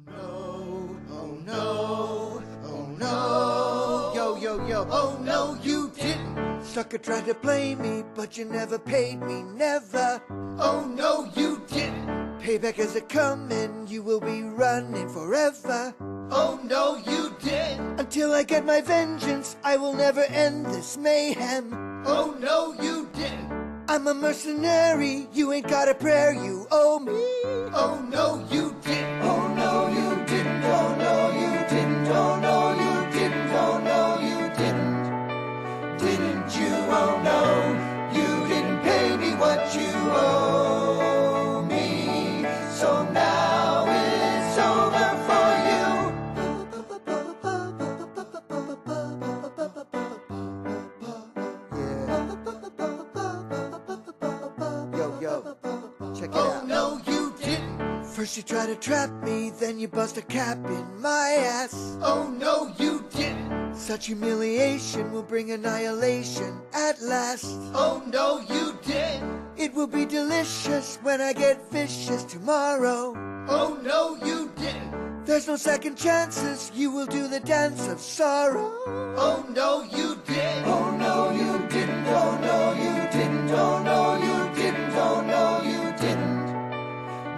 no, oh no, oh no, yo, oh no you didn't. Sucker tried to play me, but you never paid me, never. Oh no you didn't. Payback is a coming, you will be running forever. Oh no you didn't. Until I get my vengeance, I will never end this mayhem. Oh no you didn't. I'm a mercenary, you ain't got a prayer, you owe me. Oh no you didn't. Oh no you didn't. Oh no you didn't. Oh no you didn't. Oh no you didn't. Didn't you? Oh no, you didn't pay me what you owe me. So now it's over for you. Yo, check it out. Oh no you didn't. First you try to trap me, then you bust a cap in my ass. Oh no you didn't. Such humiliation will bring annihilation at last. Oh no you didn't. It will be delicious when I get vicious tomorrow. Oh no you didn't. There's no second chances, you will do the dance of sorrow. Oh no you didn't. Oh no you didn't. Oh no you didn't. Oh no you didn't. Oh no you didn't.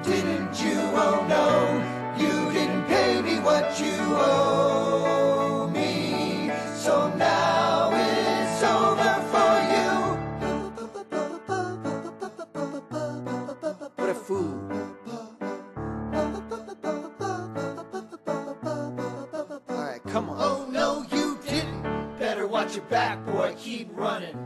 Didn't you? Oh no, you didn't pay me what you owe me. So now it's over for you. What a fool. Alright, come on. Oh no you didn't. Better watch your back, boy, keep running.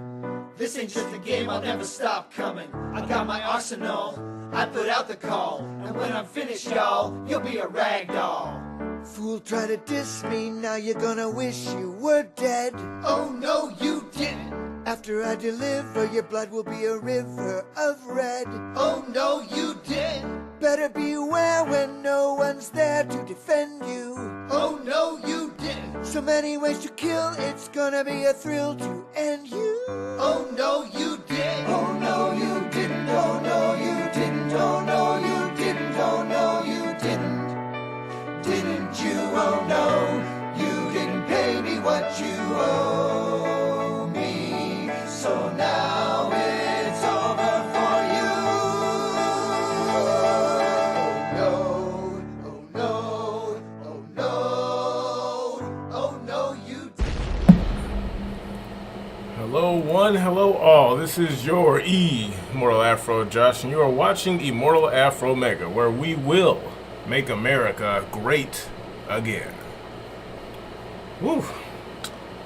This ain't just a game, I'll never stop coming. I got my arsenal, I put out the call. And when I'm finished, y'all, you'll be a rag doll. Fool, try to diss me, now you're gonna wish you were dead. Oh no you didn't. After I deliver, your blood will be a river of red. Oh no you didn't. Better beware when no one's there to defend you. Oh no you didn't. So many ways to kill, it's gonna be a thrill to end you. Oh no you didn't. Oh no you didn't. Oh no you didn't. Oh no you didn't. Oh no you didn't. Didn't you? Oh no, you didn't pay me what you owe me. So now it's over for you. Oh no, oh no, oh no, oh no you didn't. Hello one, hello all. This is your Immortal Afro Josh, and you are watching Immortal AFROMEGA, where we will make America great again. Woo.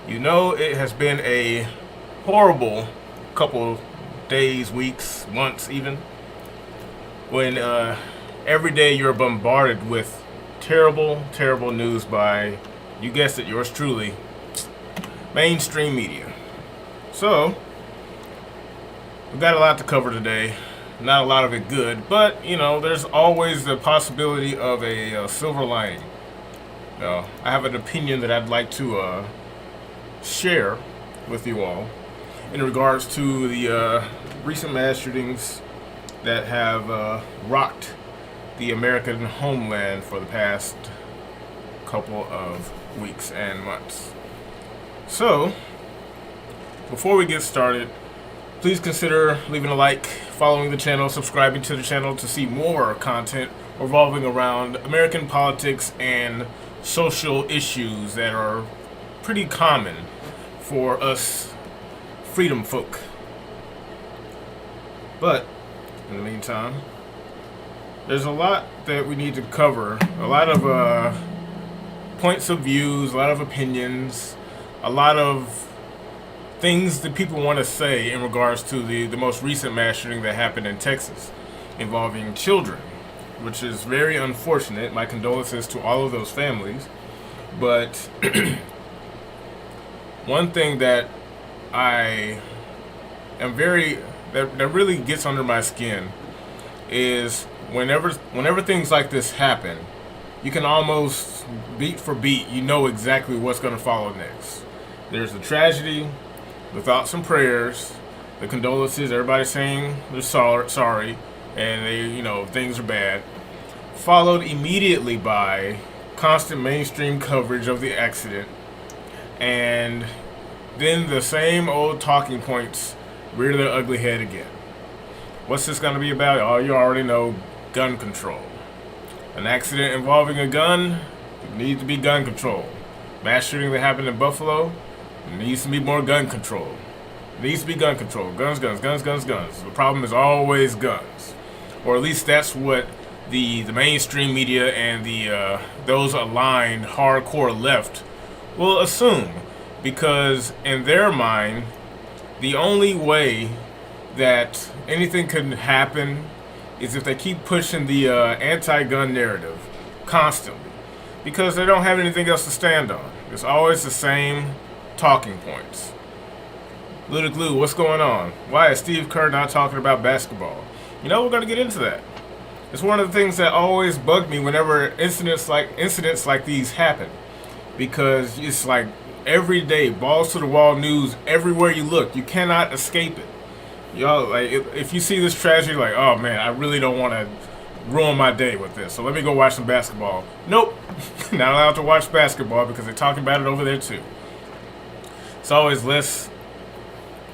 You know, it has been a horrible couple days, weeks, months even, when every day you're bombarded with terrible, terrible news by, you guessed it, yours truly, mainstream media. So, we've got a lot to cover today. Not a lot of it good, but you know, there's always the possibility of a silver lining. I have an opinion that I'd like to share with you all in regards to the recent mass shootings that have rocked the American homeland for the past couple of weeks and months. So, before we get started, please consider leaving a like, following the channel, subscribing to the channel to see more content revolving around American politics and social issues that are pretty common for us freedom folk. But, in the meantime, there's a lot that we need to cover. A lot of points of views, a lot of opinions, a lot of things that people want to say in regards to the most recent mass shooting that happened in Texas involving children, which is very unfortunate. My condolences to all of those families. But one thing that I am that really gets under my skin is whenever things like this happen, you can almost beat for beat, you know exactly what's going to follow next. There's the tragedy, the thoughts and prayers, the condolences, everybody saying they're sorry, and things are bad. followed immediately by constant mainstream coverage of the accident, and then the same old talking points rear their ugly head again. What's this going to be about? Oh, you already know, gun control. An accident involving a gun needs to be gun control. Mass shooting that happened in Buffalo needs to be more gun control. Needs to be gun control. Guns, guns, guns, guns, guns. The problem is always guns. Or at least that's what the mainstream media and the those aligned hardcore left will assume, because in their mind, the only way that anything can happen is if they keep pushing the anti-gun narrative constantly, because they don't have anything else to stand on. It's always the same talking points. Little Glue, what's going on? Why is Steve Kerr not talking about basketball? You know, we're going to get into that. It's one of the things that always bugged me whenever incidents like these happen, because it's like every day, balls to the wall news everywhere you look. You cannot escape it. Y'all, like, if you see this tragedy, like, oh man, I really don't want to ruin my day with this, so let me go watch some basketball. Nope, not allowed to watch basketball because they're talking about it over there too. It's always let's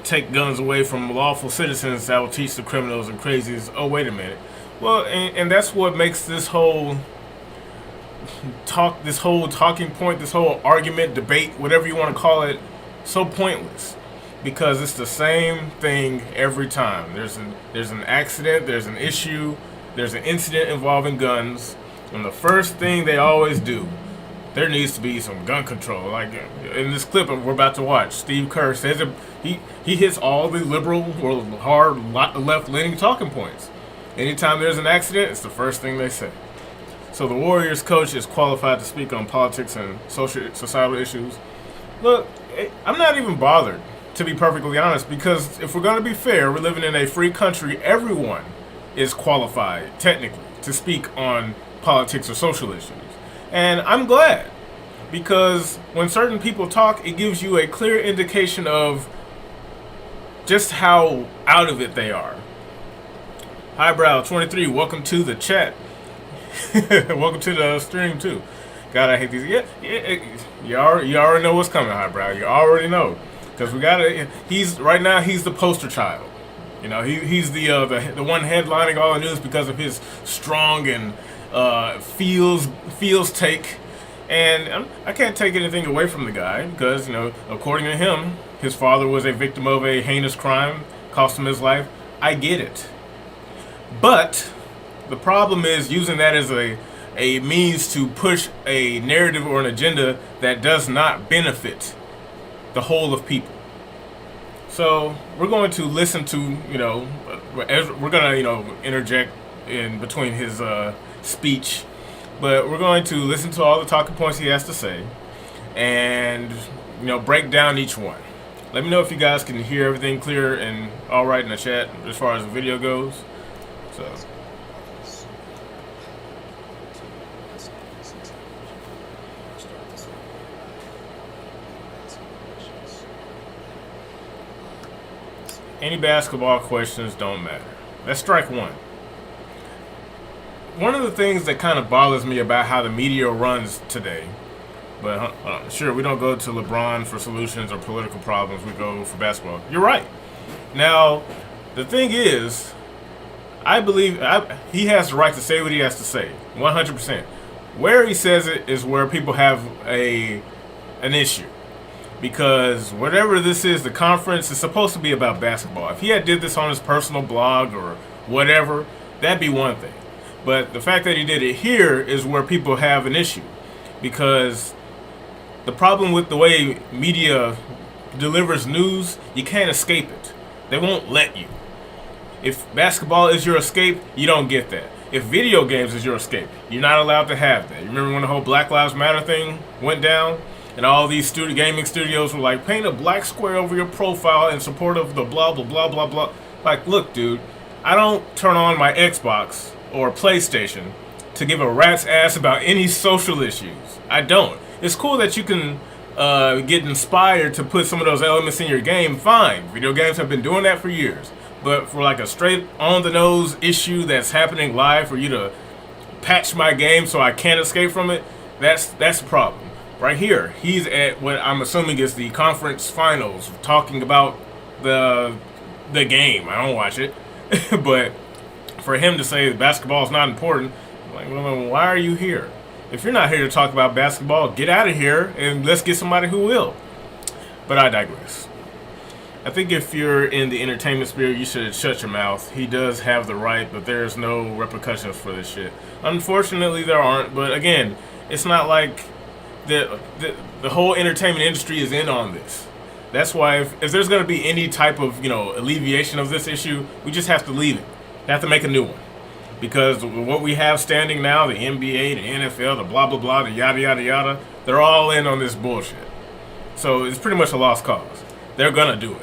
take guns away from lawful citizens that will teach the criminals and crazies. Oh, wait a minute. Well, and that's what makes this whole talking point, this whole argument, debate, whatever you want to call it, so pointless. Because it's the same thing every time. There's an accident, there's an issue, there's an incident involving guns, and the first thing they always do, there needs to be some gun control. Like in this clip we're about to watch, Steve Kerr says he hits all the liberal or hard left-leaning talking points. Anytime there's an accident, it's the first thing they say. So the Warriors coach is qualified to speak on politics and societal issues. Look, I'm not even bothered, to be perfectly honest, because if we're going to be fair, we're living in a free country. Everyone is qualified, technically, to speak on politics or social issues. And I'm glad, because when certain people talk, it gives you a clear indication of just how out of it they are. Highbrow23, welcome to the chat. Welcome to the stream too. God, I hate these. Yeah, you already know what's coming, Highbrow. You already know, because we gotta. He's right now. He's the poster child. You know, he's the one headlining all the news because of his strong and feels take. And I can't take anything away from the guy, because, you know, according to him, his father was a victim of a heinous crime, cost him his life. I get it. But the problem is using that as a means to push a narrative or an agenda that does not benefit the whole of people. So we're going to listen to, you know, we're going to, you know, interject in between his speech, but we're going to listen to all the talking points he has to say and, you know, break down each one. Let me know if you guys can hear everything clear and all right in the chat as far as the video goes. So. Any basketball questions don't matter. That's strike one. One of the things that kind of bothers me about how the media runs today, but sure, we don't go to LeBron for solutions or political problems, we go for basketball. You're right. Now, the thing is, I believe he has the right to say what he has to say, 100%. Where he says it is where people have an issue. Because whatever this is, the conference is supposed to be about basketball. If he had did this on his personal blog or whatever, that'd be one thing. But the fact that he did it here is where people have an issue. Because the problem with the way media delivers news, you can't escape it. They won't let you. If basketball is your escape, you don't get that. If video games is your escape, you're not allowed to have that. You remember when the whole Black Lives Matter thing went down? And all these gaming studios were like, paint a black square over your profile in support of the blah, blah, blah, blah, blah. Like, look, dude, I don't turn on my Xbox or PlayStation to give a rat's ass about any social issues. I don't. It's cool that you can get inspired to put some of those elements in your game. Fine. Video games have been doing that for years. But for like a straight on-the-nose issue that's happening live, for you to patch my game so I can't escape from it, that's a problem. Right here, he's at what I'm assuming is the conference finals, talking about the game. I don't watch it, but for him to say basketball is not important, like, well, why are you here? If you're not here to talk about basketball, get out of here and let's get somebody who will. But I digress. I think if you're in the entertainment sphere, you should shut your mouth. He does have the right, but there's no repercussions for this shit. Unfortunately, there aren't. But again, it's not like the whole entertainment industry is in on this. That's why if there's going to be any type of alleviation of this issue, we just have to leave it. We have to make a new one. Because what we have standing now, the NBA, the NFL, the blah, blah, blah, the yada, yada, yada, they're all in on this bullshit. So it's pretty much a lost cause. They're going to do it.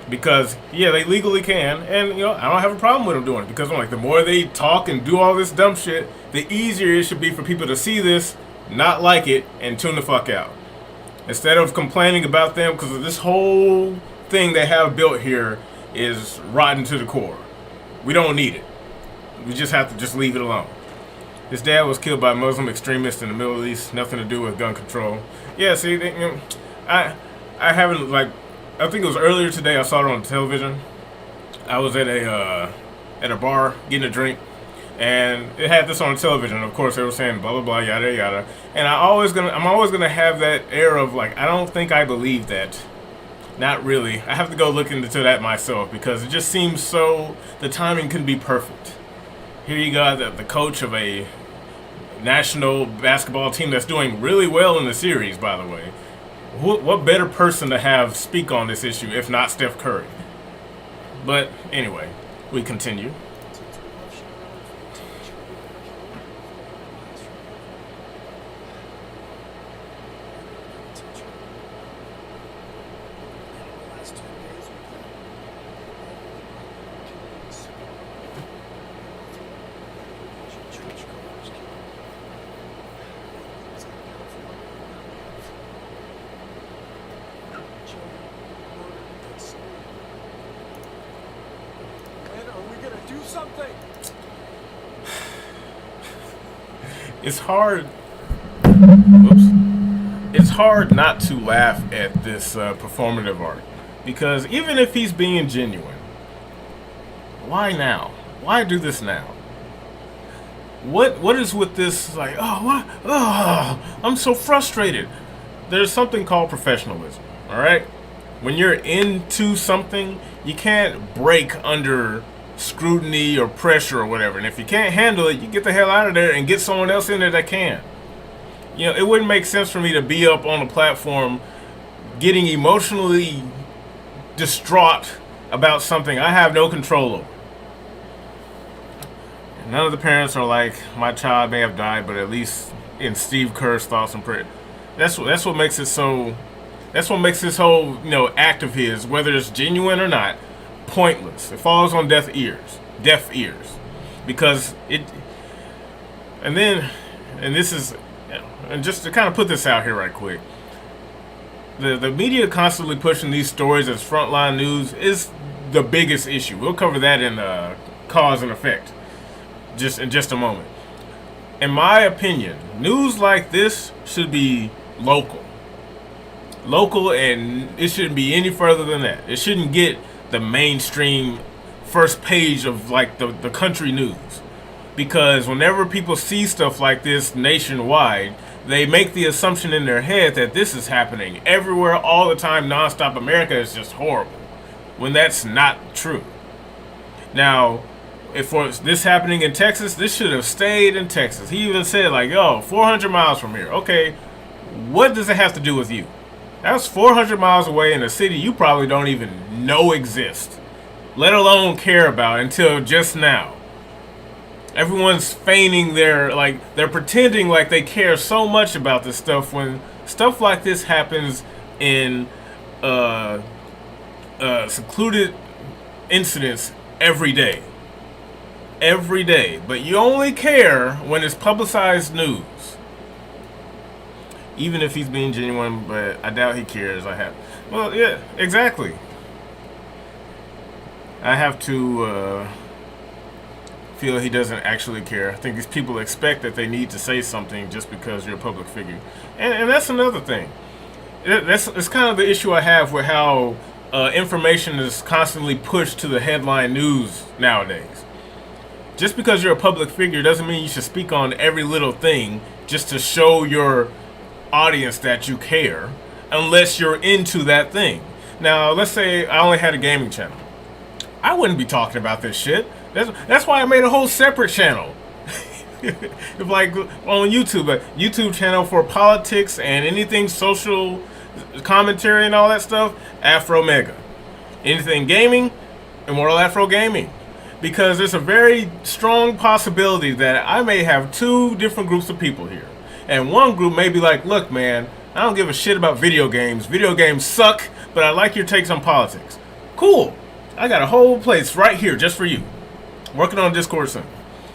Because, yeah, they legally can. And, I don't have a problem with them doing it. Because, the more they talk and do all this dumb shit, the easier it should be for people to see this, not like it, and tune the fuck out. Instead of complaining about them, because this whole thing they have built here is rotten to the core. We don't need it. We just have to just leave it alone. His dad was killed by Muslim extremists in the Middle East. Nothing to do with gun control. Yeah, see, I haven't, I think it was earlier today I saw it on television. I was at a bar getting a drink, and it had this on television. Of course, they were saying blah, blah, blah, yada, yada. And I'm always gonna have that air of, I don't think I believe that. Not really. I have to go look into that myself, because it just seems so, the timing can be perfect. Here you got the coach of a national basketball team that's doing really well in the series, by the way. What better person to have speak on this issue if not Steph Curry? But anyway, we continue. It's hard not to laugh at this performative art, because even if he's being genuine, why now? Why do this now? What is with this? I'm so frustrated. There's something called professionalism. All right, when you're into something, you can't break under scrutiny or pressure or whatever. And if you can't handle it, you get the hell out of there and get someone else in there that can. It wouldn't make sense for me to be up on a platform getting emotionally distraught about something I have no control over. None of the parents are like, my child may have died, but at least in Steve Kerr's thoughts and prayers. That's what makes it so. That's what makes this whole act of his, whether it's genuine or not, pointless. It falls on deaf ears, because it. And this is, and just to kind of put this out here right quick, the media constantly pushing these stories as frontline news is the biggest issue. We'll cover that in cause and effect, in just a moment. In my opinion, news like this should be local, and it shouldn't be any further than that. It shouldn't get the mainstream first page of the country news, because whenever people see stuff like this nationwide, they make the assumption in their head that this is happening everywhere all the time, nonstop. America is just horrible, when that's not true. Now, if this happening in Texas, this should have stayed in Texas. He even said 400 miles from here. Okay, what does it have to do with you? That's 400 miles away in a city you probably don't even know exists, let alone care about until just now. Everyone's feigning they're pretending like they care so much about this stuff, when stuff like this happens in secluded incidents every day. But you only care when it's publicized news. Even if he's being genuine, but I doubt he cares. Well, yeah, exactly. I have to feel he doesn't actually care. I think these people expect that they need to say something just because you're a public figure. And that's another thing. It's kind of the issue I have with how information is constantly pushed to the headline news nowadays. Just because you're a public figure doesn't mean you should speak on every little thing just to show your audience that you care, unless you're into that thing. Now, let's say I only had a gaming channel. I wouldn't be talking about this shit. That's why I made a whole separate channel. Like on YouTube, a YouTube channel for politics and anything social commentary and all that stuff, AFROMEGA. Anything gaming, Immortal Afro Gaming. Because there's a very strong possibility that I may have two different groups of people here. And one group may be like, look man, I don't give a shit about video games. Video games suck, but I like your takes on politics. Cool. I got a whole place right here just for you. Working on Discord soon.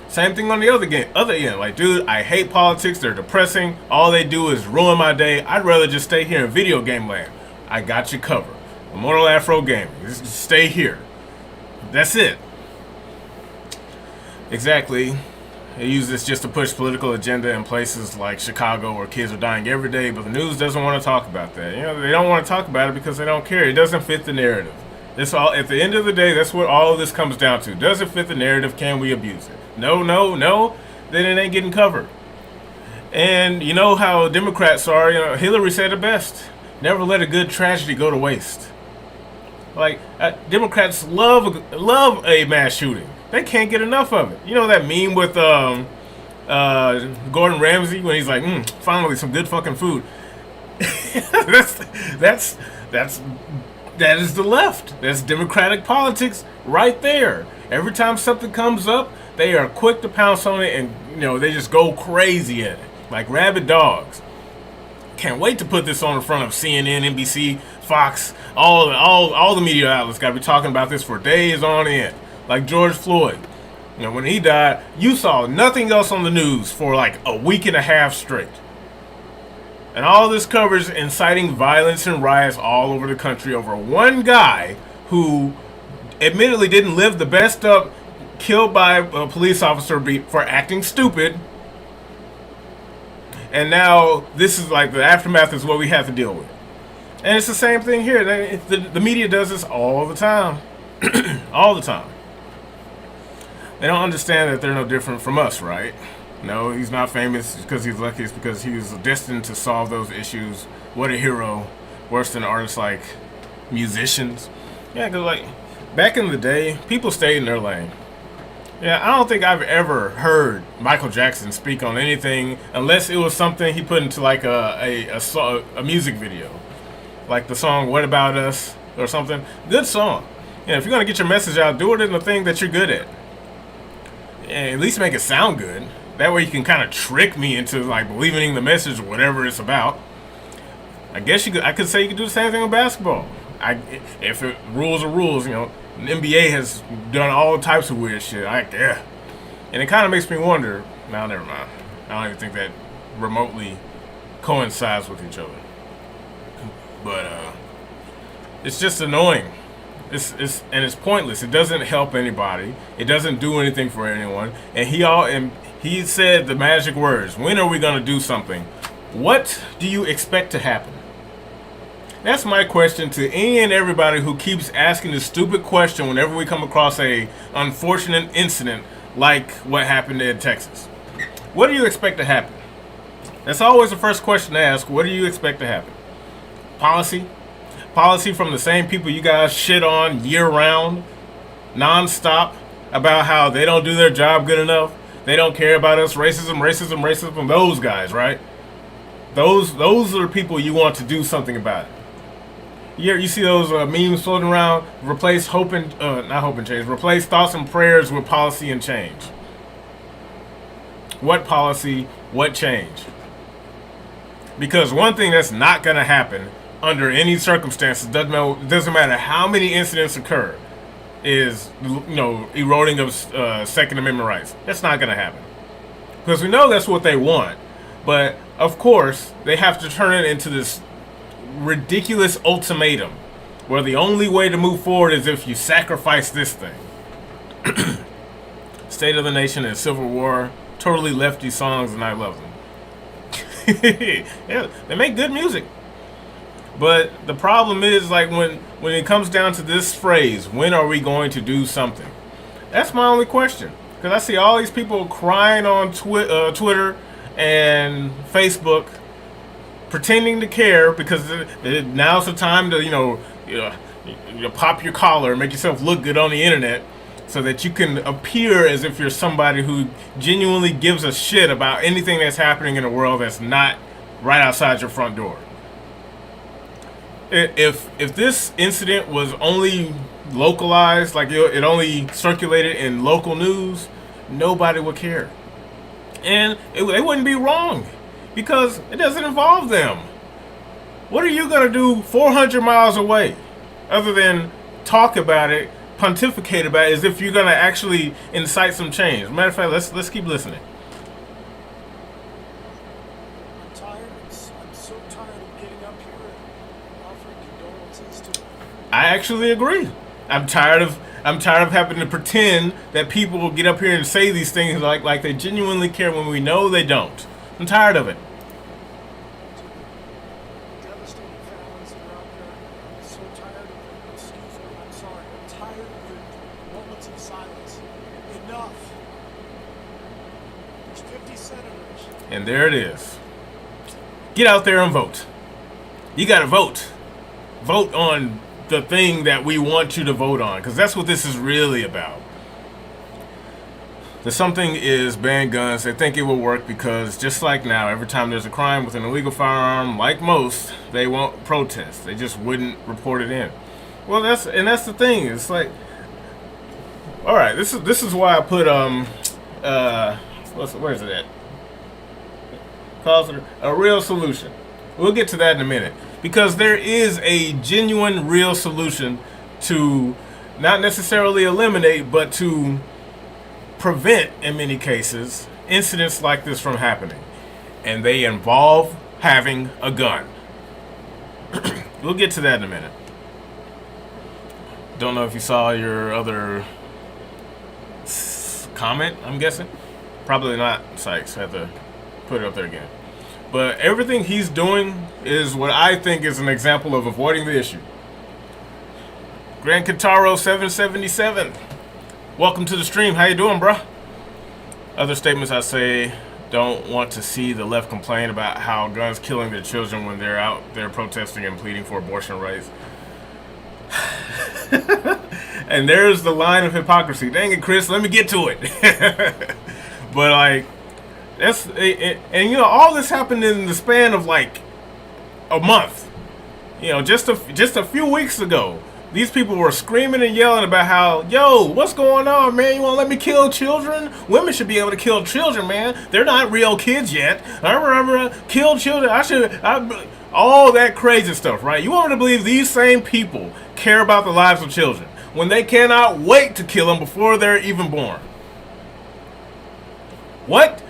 Same thing on the other end. Like, dude, I hate politics. They're depressing. All they do is ruin my day. I'd rather just stay here in video game land. I got you covered. Immortal Afro Gaming. Just stay here. That's it. Exactly. They use this just to push political agenda in places like Chicago where kids are dying every day, but the news doesn't want to talk about that. You know, they don't want to talk about it because they don't care. It doesn't fit the narrative. That's all. At the end of the day, that's what all of this comes down to. Does it fit the narrative? Can we abuse it? No, no, no. Then it ain't getting covered. And you know how Democrats are. You know, Hillary said it best. Never let a good tragedy go to waste. Like, Democrats love a mass shooting. They can't get enough of it. You know that meme with Gordon Ramsay when he's like, finally some good fucking food. That is the left. That's Democratic politics right there. Every time something comes up, they are quick to pounce on it, and you know they just go crazy at it like rabid dogs. Can't wait to put this on in front of CNN, NBC, Fox, all the media outlets. Got to be talking about this for days on end. Like George Floyd. You know, when he died, you saw nothing else on the news for like a week and a half straight. And all this covers inciting violence and riots all over the country over one guy who admittedly didn't live the best up, killed by a police officer for acting stupid. And now this is like the aftermath is what we have to deal with. And it's the same thing here. The media does this all the time. All the time. They don't understand that they're no different from us, right? No, he's not famous because he's lucky. It's because he was destined to solve those issues. What a hero. Worse than artists like musicians. Yeah, because like back in the day, people stayed in their lane. Yeah, I don't think I've ever heard Michael Jackson speak on anything unless it was something he put into like a music video. Like the song What About Us or something. Good song. Yeah, if you're going to get your message out, do it in the thing that you're good at. And at least make it sound good. That way you can kind of trick me into like believing in the message or whatever it's about. I guess I could say you could do the same thing with basketball. If rules are rules, you know, the NBA has done all types of weird shit. And it kind of makes me wonder. No, never mind. I don't even think that remotely coincides with each other. But it's just annoying. It's pointless. It doesn't help anybody. It doesn't do anything for anyone. And he said the magic words. When are we gonna do something? What do you expect to happen? That's my question to any and everybody who keeps asking this stupid question whenever we come across a unfortunate incident like what happened in Texas. What do you expect to happen? That's always the first question to ask. What do you expect to happen? Policy? Policy from the same people you guys shit on year-round, non-stop, about how they don't do their job good enough. They don't care about us. Racism, those guys, right? Those are the people you want to do something about it. You see those memes floating around, replace replace thoughts and prayers with policy and change. What policy, what change? Because one thing that's not going to happen under any circumstances, doesn't matter how many incidents occur, is, you know, eroding of Second Amendment rights. That's not going to happen. Because we know that's what they want. But, of course, they have to turn it into this ridiculous ultimatum where the only way to move forward is if you sacrifice this thing. State of the Nation and Civil War. Totally lefty songs, and I love them. Yeah, they make good music. But the problem is, like, when it comes down to this phrase, when are we going to do something? That's my only question. Because I see all these people crying on Twitter and Facebook, pretending to care because now's the time to, pop your collar, make yourself look good on the internet, so that you can appear as if you're somebody who genuinely gives a shit about anything that's happening in the world that's not right outside your front door. If this incident was only localized, like it only circulated in local news, nobody would care. And they wouldn't be wrong, because it doesn't involve them. What are you going to do 400 miles away other than talk about it, pontificate about it, as if you're going to actually incite some change? Matter of fact, let's keep listening. I'm tired. I'm so tired of getting up here and offering condolences to. I actually agree. I'm tired of having to pretend that people will get up here and say these things like they genuinely care when we know they don't. I'm tired of it. Devastating families that are out there. I'm so tired of it. Excuse me. I'm sorry. I'm tired of the moments of silence. Enough. There's 50 senators. And there it is. Get out there and vote. You got to vote. Vote on the thing that we want you to vote on, because that's what this is really about. The something is ban guns. They think it will work because, just like now, every time there's a crime with an illegal firearm, like most, they won't protest. They just wouldn't report it in. Well, that's the thing. It's like, all right, this is why I put where's it at? Calls it a real solution. We'll get to that in a minute, because there is a genuine real solution to not necessarily eliminate, but to prevent, in many cases, incidents like this from happening. And they involve having a gun. We'll get to that in a minute. Don't know if you saw your other comment, I'm guessing. Probably not, Sykes. I have to put it up there again. But everything he's doing is what I think is an example of avoiding the issue. Grand Kitaro 777. Welcome to the stream. How you doing, bruh? Other statements I say don't want to see the left complain about how guns killing their children when they're out there protesting and pleading for abortion rights. And there's the line of hypocrisy. Dang it, Chris, let me get to it. But like, that's and all this happened in the span of like a month. Just a few weeks ago, these people were screaming and yelling about how, yo, what's going on, man? You want to let me kill children? Women should be able to kill children, man. They're not real kids yet. I remember kill children. All that crazy stuff, right? You want me to believe these same people care about the lives of children when they cannot wait to kill them before they're even born? What?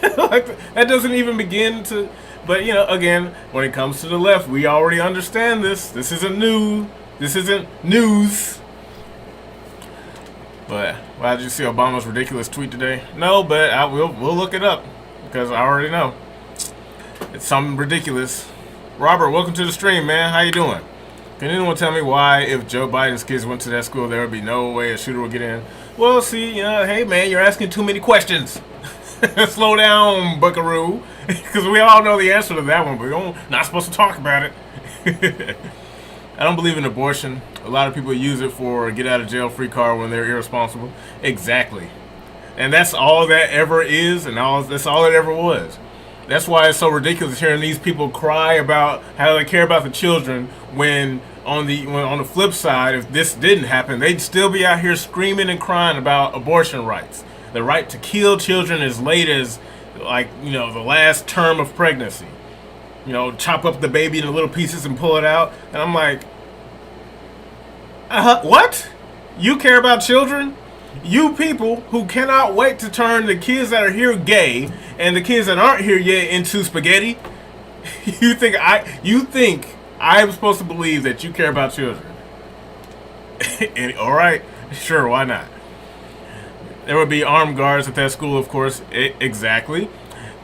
Like, that doesn't even begin to. But again, when it comes to the left, we already understand this. This isn't new. This isn't news. But did you see Obama's ridiculous tweet today? No, but we'll look it up, because I already know it's something ridiculous. Robert, welcome to the stream, man. How you doing? Can anyone tell me why, if Joe Biden's kids went to that school, there would be no way a shooter would get in? Well, see, hey man, you're asking too many questions. Slow down, buckaroo, because we all know the answer to that one, but we're not supposed to talk about it. I don't believe in abortion. A lot of people use it for a get-out-of-jail-free card when they're irresponsible. Exactly. And that's all that ever is, and that's all it ever was. That's why it's so ridiculous hearing these people cry about how they care about the children when on the flip side, if this didn't happen, they'd still be out here screaming and crying about abortion rights. The right to kill children as late as, the last term of pregnancy. Chop up the baby into little pieces and pull it out. And I'm like, what? You care about children? You people who cannot wait to turn the kids that are here gay and the kids that aren't here yet into spaghetti? You think I'm supposed to believe that you care about children? And, all right, sure, why not? There would be armed guards at that school, of course. Exactly.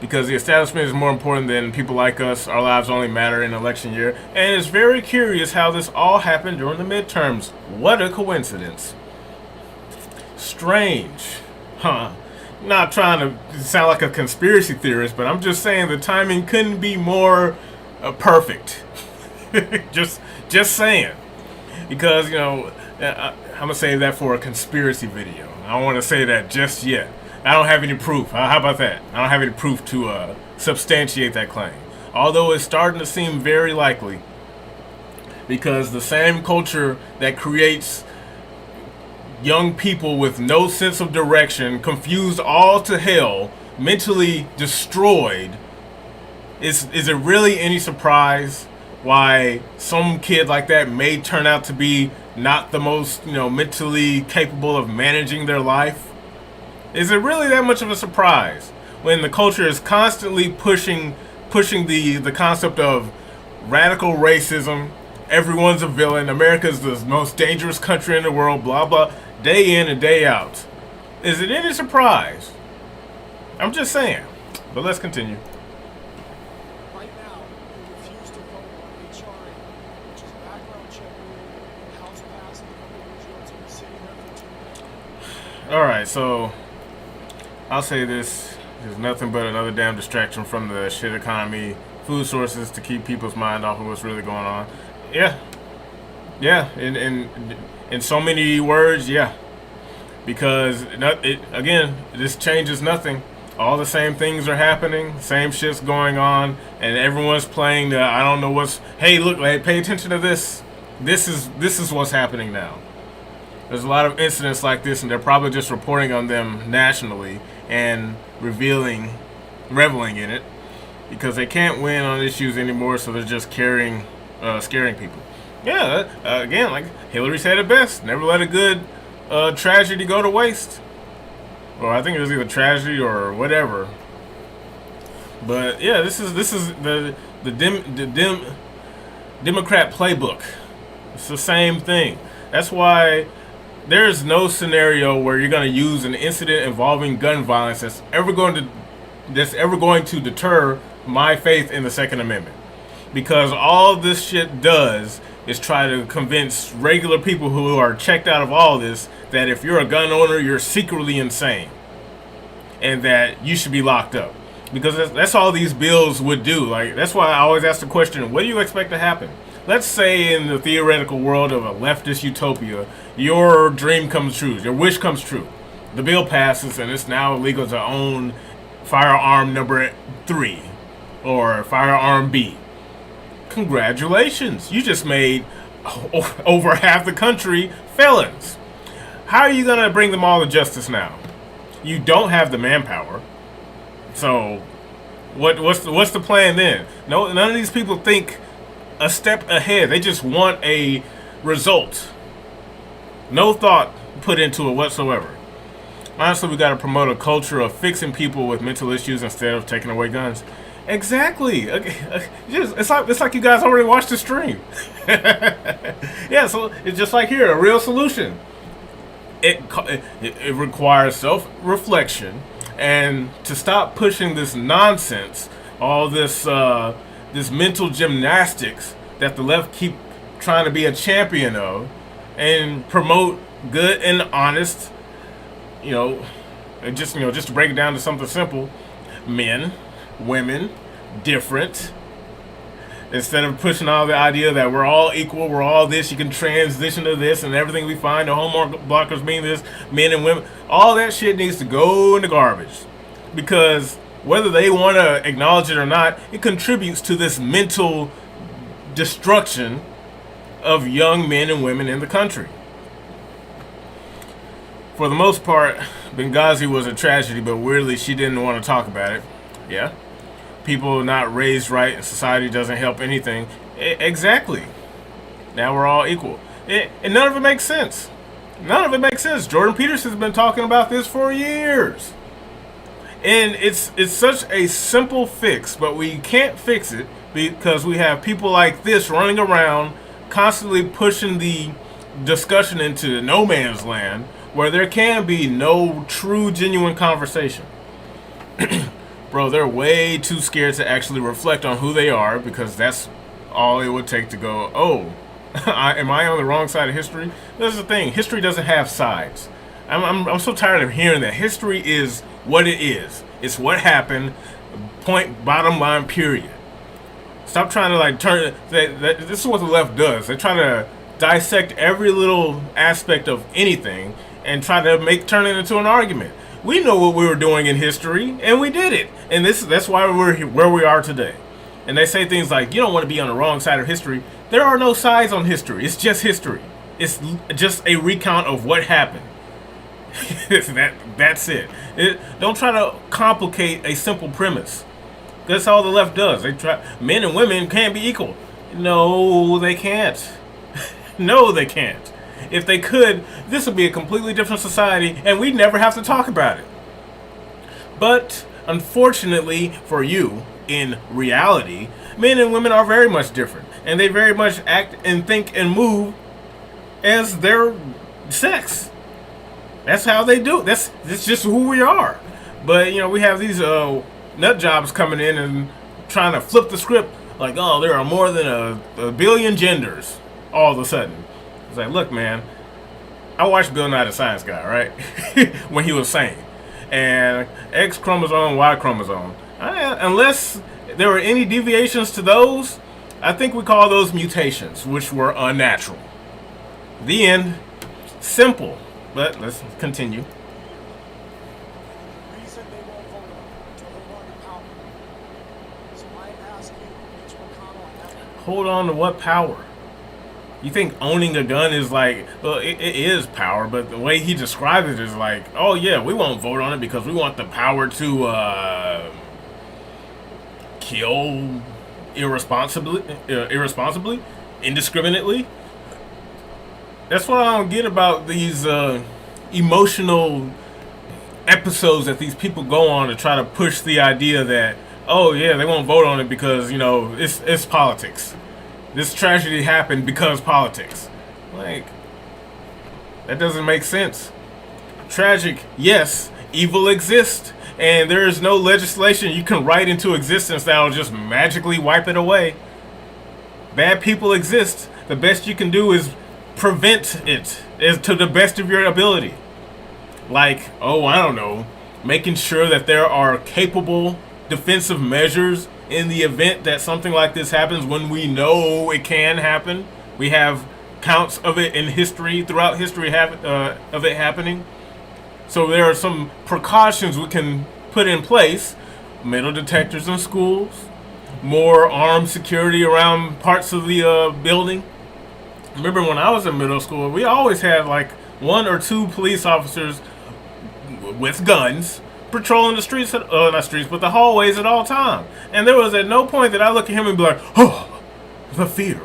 Because the establishment is more important than people like us. Our lives only matter in election year. And it's very curious how this all happened during the midterms. What a coincidence. Strange. Huh. Not trying to sound like a conspiracy theorist, but I'm just saying the timing couldn't be more perfect. just saying. Because, you know, I'm going to save that for a conspiracy video. I don't want to say that just yet. I don't have any proof. How about that? I don't have any proof to substantiate that claim. Although it's starting to seem very likely. Because the same culture that creates young people with no sense of direction, confused all to hell, mentally destroyed, is it really any surprise why some kid like that may turn out to be not the most, you know, mentally capable of managing their life? Is it really that much of a surprise when the culture is constantly pushing the concept of radical racism, everyone's a villain, America's the most dangerous country in the world, blah blah, day in and day out? Is it any surprise? I'm just saying. But let's continue. Right now, they refuse to vote on HRA, which is a background check rule. The House passed a couple of years ago. It's been sitting there for 2 years. Alright, so I'll say this. There's nothing but another damn distraction from the shit economy, food sources to keep people's mind off of what's really going on. Yeah. In so many words, yeah. Because, again, this changes nothing. All the same things are happening, same shit's going on, and everyone's playing the, I don't know what's, hey, look, hey, pay attention to this. This is what's happening now. There's a lot of incidents like this, and they're probably just reporting on them nationally and reveling in it, because they can't win on issues anymore, so they're just scaring people. Yeah, again, like Hillary said it best, never let a good tragedy go to waste. Or I think it was either tragedy or whatever. But yeah, this is the Democrat playbook. It's the same thing. That's why there's no scenario where you're going to use an incident involving gun violence that's ever going to deter my faith in the Second Amendment. Because all this shit does is try to convince regular people who are checked out of all this that if you're a gun owner, you're secretly insane and that you should be locked up. Because that's all these bills would do. Like, that's why I always ask the question, what do you expect to happen? Let's say in the theoretical world of a leftist utopia, your dream comes true, your wish comes true. The bill passes and it's now illegal to own firearm number 3 or firearm B. Congratulations, you just made over half the country felons. How are you going to bring them all to justice now? You don't have the manpower. So what's the plan then? No, none of these people think a step ahead. They just want a result. No thought put into it whatsoever. Honestly, we got to promote a culture of fixing people with mental issues instead of taking away guns. Exactly. It's like you guys already watched the stream. Yeah, so it's just like here, a real solution. It requires self-reflection and to stop pushing this nonsense, all this this mental gymnastics that the left keep trying to be a champion of, and promote good and honest, just to break it down to something simple, men, women, different. Instead of pushing all the idea that we're all equal, we're all this, you can transition to this, and everything we find, the homework blockers mean this, men and women, all that shit needs to go in the garbage. Because whether they want to acknowledge it or not, it contributes to this mental destruction of young men and women in the country. For the most part, Benghazi was a tragedy, but weirdly, she didn't want to talk about it. Yeah. People not raised right and society doesn't help anything. Exactly. Now we're all equal. And none of it makes sense. None of it makes sense. Jordan Peterson's been talking about this for years. And it's such a simple fix, but we can't fix it because we have people like this running around constantly pushing the discussion into no man's land where there can be no true, genuine conversation. Bro, they're way too scared to actually reflect on who they are, because that's all it would take to go, oh, am I on the wrong side of history? This is the thing. History doesn't have sides. I'm so tired of hearing that. History is what it is. It's what happened. Point, bottom line, period. Stop trying to like turn it. This is what the left does. They try to dissect every little aspect of anything and try to turn it into an argument. We know what we were doing in history, and we did it. And that's why we're where we are today. And they say things like, you don't want to be on the wrong side of history. There are no sides on history. It's just history. It's just a recount of what happened. That's it. Don't try to complicate a simple premise. That's all the left does. They try. Men and women can't be equal. No, they can't. No, they can't. If they could, this would be a completely different society, and we'd never have to talk about it. But unfortunately for you, in reality, men and women are very much different, and they very much act and think and move as their sex. That's how they do. That's just who we are. But you know, we have these nut jobs coming in and trying to flip the script, like, oh, there are more than a billion genders all of a sudden. It's like, look, man, I watched Bill Nye the Science Guy, right? When he was saying, and X chromosome, Y chromosome. Unless there were any deviations to those, I think we call those mutations, which were unnatural. The end. Simple. But let's continue. The reason they won't vote on to hold on to power. So I ask you, Mitch McConnell, Hold on to what power? You think owning a gun is like, well, it is power, but the way he describes it is like, oh yeah, we won't vote on it because we want the power to kill irresponsibly, indiscriminately. That's what I don't get about these emotional episodes that these people go on to try to push the idea that, oh yeah, they won't vote on it because, you know, it's politics. This tragedy happened because politics. Like, that doesn't make sense. Tragic, yes, evil exists, and there is no legislation you can write into existence that will just magically wipe it away. Bad people exist. The best you can do is prevent it to the best of your ability. Like, oh, I don't know, making sure that there are capable defensive measures in the event that something like this happens when we know it can happen. We have counts of it in history, throughout history of it happening. So there are some precautions we can put in place. Metal detectors in schools, more armed security around parts of the building. Remember when I was in middle school, we always had like 1 or 2 police officers with guns patrolling the streets, not streets, but the hallways at all time. And there was at no point that I look at him and be like, oh, the fear.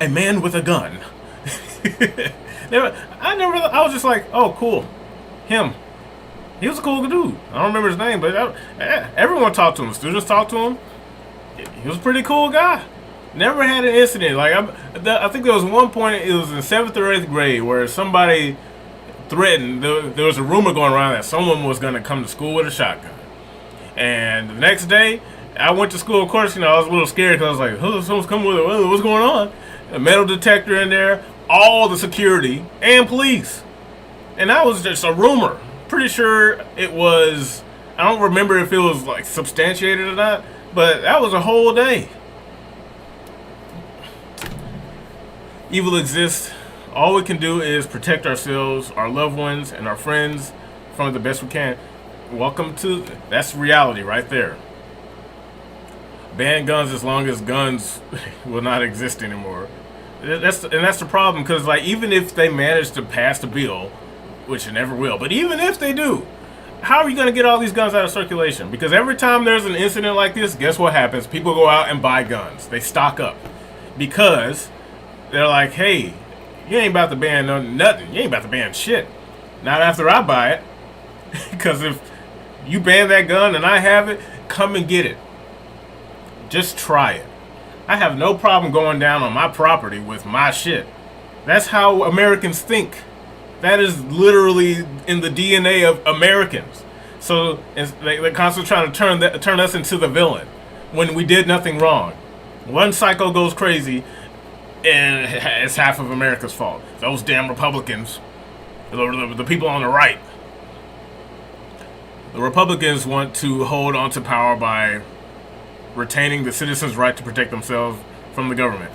A man with a gun. I was just like, oh, cool. Him. He was a cool dude. I don't remember his name, but everyone talked to him. Students talked to him. He was a pretty cool guy. Never had an incident. Like I think there was one point, it was in 7th or 8th grade, where somebody threatened. There was a rumor going around that someone was going to come to school with a shotgun. And the next day, I went to school. Of course, you know, I was a little scared because I was like, oh, someone's coming with it. What's going on? A metal detector in there, all the security and police. And that was just a rumor. Pretty sure it was. I don't remember if it was like substantiated or not, but that was a whole day. Evil exists. All we can do is protect ourselves, our loved ones, and our friends from the best we can. Welcome to, that's reality right there. Ban guns as long as guns will not exist anymore. That's the problem, because like even if they manage to pass the bill, which it never will, but even if they do, how are you going to get all these guns out of circulation? Because every time there's an incident like this, guess what happens? People go out and buy guns. They stock up because they're like, hey, you ain't about to ban nothing. You ain't about to ban shit. Not after I buy it. Because if you ban that gun and I have it, come and get it. Just try it. I have no problem going down on my property with my shit. That's how Americans think. That is literally in the DNA of Americans. So they're constantly trying to turn us into the villain when we did nothing wrong. One psycho goes crazy, and it's half of America's fault. Those damn Republicans, the people on the right. The Republicans want to hold onto power by retaining the citizens' right to protect themselves from the government.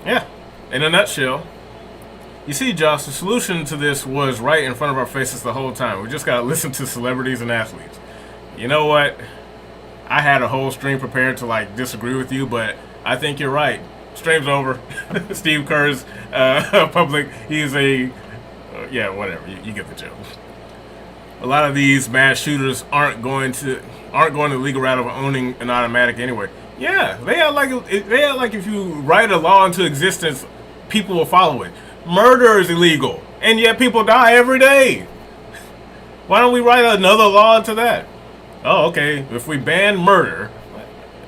Yeah, in a nutshell. You see, Josh, the solution to this was right in front of our faces the whole time. We just gotta listen to celebrities and athletes. You know what? I had a whole stream prepared to like disagree with you, but I think you're right. Stream's over. Steve Kerr's public. He's a yeah, whatever. You get the joke. A lot of these mass shooters aren't going the legal route of owning an automatic anyway. Yeah, they act like if you write a law into existence, people will follow it. Murder is illegal, and yet people die every day. Why don't we write another law into that? Oh, okay. If we ban murder,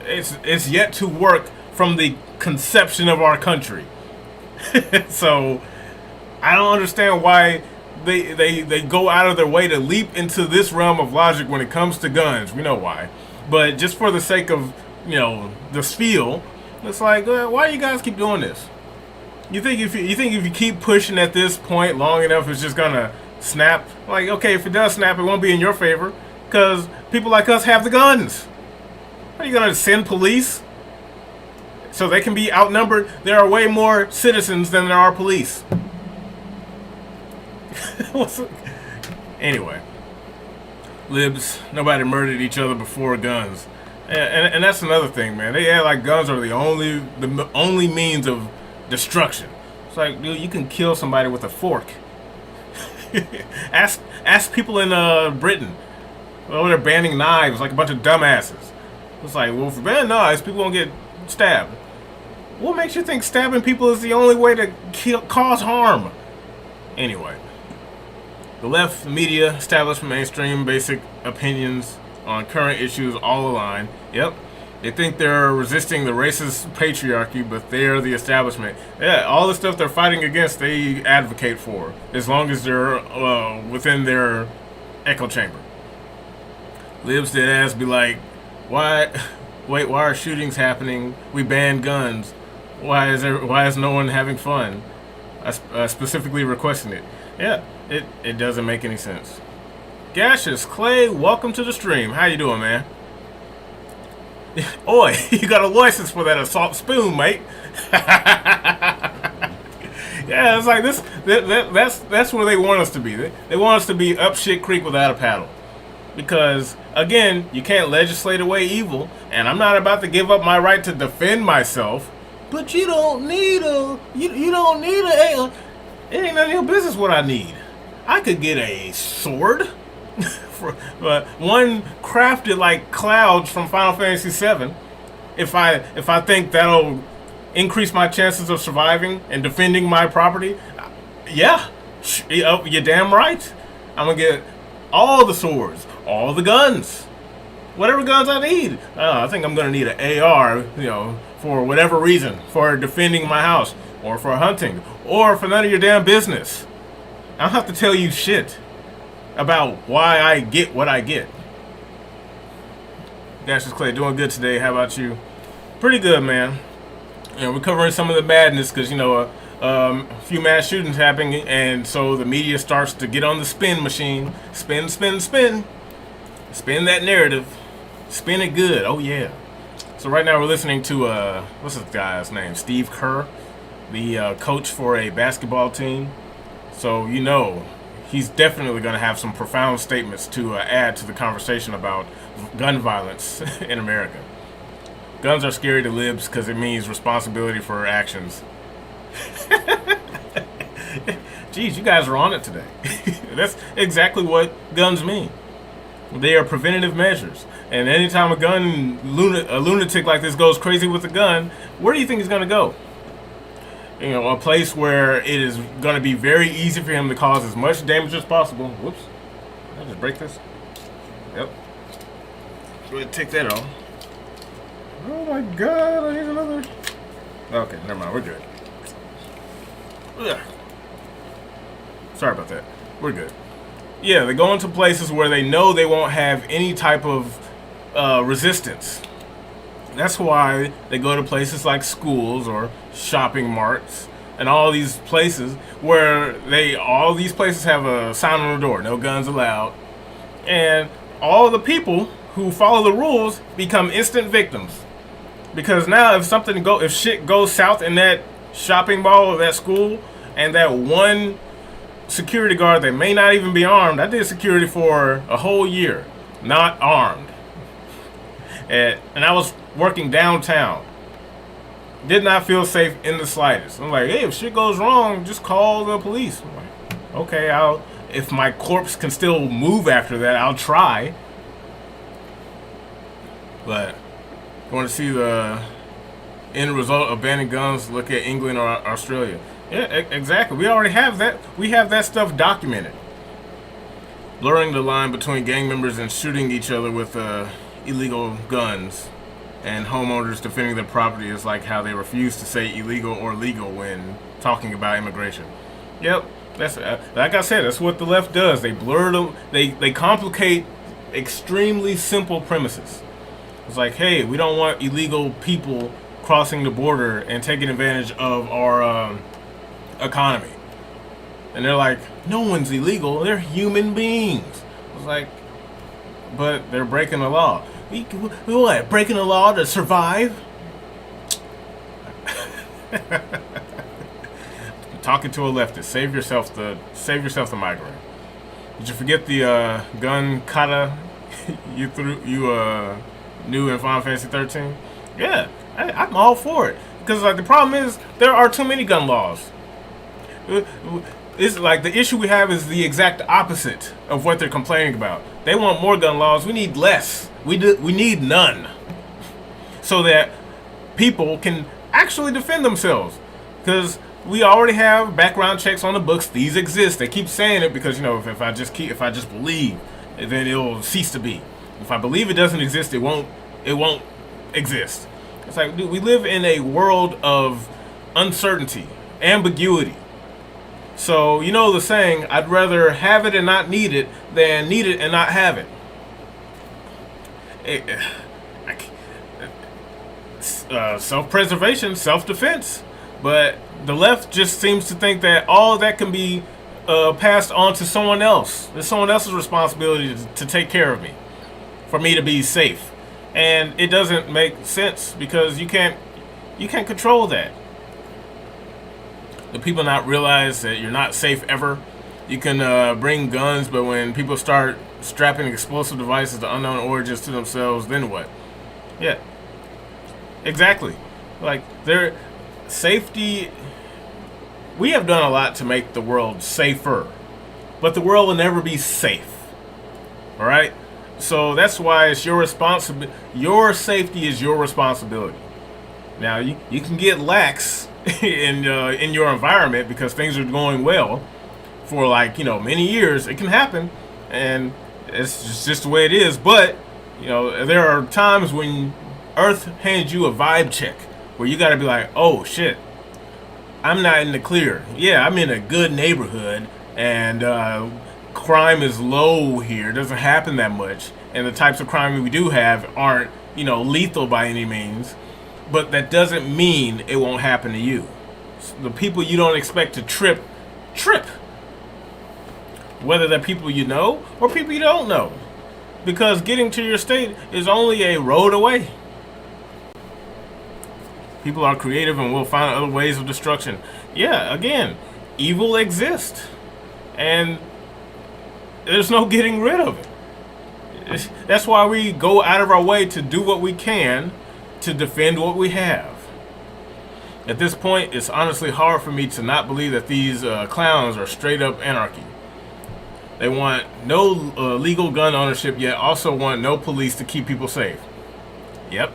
it's yet to work from the conception of our country. So I don't understand why they go out of their way to leap into this realm of logic when it comes to guns. We know why, but just for the sake of the spiel, it's like why do you guys keep doing this? You think if you keep pushing at this point long enough, it's just gonna snap? Like, okay, if it does snap, it won't be in your favor because people like us have the guns. Are you gonna send police so they can be outnumbered? There are way more citizens than there are police. Anyway, libs, nobody murdered each other before guns, and that's another thing, man. They act like guns are the only means of destruction. It's like, dude, you can kill somebody with a fork. ask people in Britain. Well, they're banning knives like a bunch of dumbasses. It's like, well, if we ban knives, people won't get stabbed. What makes you think stabbing people is the only way to cause harm? Anyway, the left, media, establishment, mainstream, basic opinions on current issues all align. Yep. They think they're resisting the racist patriarchy, but they're the establishment. Yeah, all the stuff they're fighting against, they advocate for, as long as they're within their echo chamber. Libs dead ass be like, why are shootings happening? We banned guns. Why is no one having fun? I specifically requesting it. Yeah, it doesn't make any sense. Gaseous Clay, welcome to the stream. How you doing, man? Oi, you got a license for that assault spoon, mate. Yeah, it's like this. That's where they want us to be. They want us to be up shit creek without a paddle. Because again, you can't legislate away evil, and I'm not about to give up my right to defend myself. But you don't need you don't need a. It ain't none of your business what I need. I could get a sword. One crafted like clouds from Final Fantasy VII. If I think that'll increase my chances of surviving and defending my property, yeah, you're damn right. I'm gonna get all the swords, all the guns, whatever guns I need. I think I'm gonna need an AR, for whatever reason, for defending my house, or for hunting, or for none of your damn business. I don't have to tell you shit about why I get what I get. Gaseous Clay, doing good today. How about you? Pretty good, man. We're covering some of the madness because, a few mass shootings happening, and so the media starts to get on the spin machine. Spin, spin, spin. Spin that narrative. Spin it good. Oh, yeah. So right now we're listening to, what's this guy's name? Steve Kerr, the coach for a basketball team. So, he's definitely going to have some profound statements to add to the conversation about gun violence in America. Guns are scary to libs because it means responsibility for our actions. Geez, you guys are on it today. That's exactly what guns mean. They are preventative measures. And anytime a lunatic like this goes crazy with a gun, where do you think he's going to go? A place where it is going to be very easy for him to cause as much damage as possible. Whoops. Did I just break this? Yep. Go ahead and take that off. Oh my god, I need another. Okay, never mind, we're good. Ugh. Sorry about that. We're good. Yeah, they go into places where they know they won't have any type of resistance. That's why they go to places like schools or shopping marts and all these places where all these places have a sign on the door, no guns allowed. And all the people who follow the rules become instant victims. Because now if shit goes south in that shopping mall or that school, and that one security guard that may not even be armed, I did security for a whole year, not armed. And I was working downtown. Did not feel safe in the slightest. I'm like, hey, if shit goes wrong, just call the police. I'm like, okay, if my corpse can still move after that, I'll try. But you want to see the end result of banning guns, look at England or Australia. Yeah, exactly. We already have that. We have that stuff documented. Blurring the line between gang members and shooting each other with illegal guns, and homeowners defending their property is like how they refuse to say illegal or legal when talking about immigration. Yep, that's like I said. That's what the left does. They blur them. They complicate extremely simple premises. It's like, hey, we don't want illegal people crossing the border and taking advantage of our economy. And they're like, no one's illegal. They're human beings. It's like, but they're breaking the law. What? Breaking the law to survive? Talking to a leftist. Save yourself the migraine. Did you forget the gun kata you knew in Final Fantasy 13? Yeah, I'm all for it. Because like the problem is there are too many gun laws. It's like the issue we have is the exact opposite of what they're complaining about. They want more gun laws. We need less. We need none. So that people can actually defend themselves. Because we already have background checks on the books. These exist. They keep saying it because, you know, if I just believe, then it'll cease to be. If I believe it doesn't exist, it won't exist. It's like, dude, we live in a world of uncertainty, ambiguity. So, you know the saying, I'd rather have it and not need it than need it and not have it. Self-preservation, self-defense. But the left just seems to think that all that can be passed on to someone else. It's someone else's responsibility to take care of me, for me to be safe. And it doesn't make sense because you can't control that. Do people not realize that you're not safe ever? You can bring guns, but when people start strapping explosive devices to unknown origins to themselves, then what? Yeah, exactly. Like, their safety. We have done a lot to make the world safer, but the world will never be safe. All right. So that's why it's your responsibility. Your safety is your responsibility. Now you can get lax in your environment because things are going well for many years. It can happen, and it's just the way it is. But there are times when Earth hands you a vibe check where you got to be like, oh shit, I'm not in the clear. Yeah, I'm in a good neighborhood, and crime is low here. It doesn't happen that much, and the types of crime we do have aren't lethal by any means. But that doesn't mean it won't happen to you. The people you don't expect to trip. Whether they're people you know or people you don't know. Because getting to your state is only a road away. People are creative and will find other ways of destruction. Yeah, again, evil exists. And there's no getting rid of it. That's why we go out of our way to do what we can to defend what we have. At this point, it's honestly hard for me to not believe that these clowns are straight up anarchy. They want no legal gun ownership, yet also want no police to keep people safe. Yep.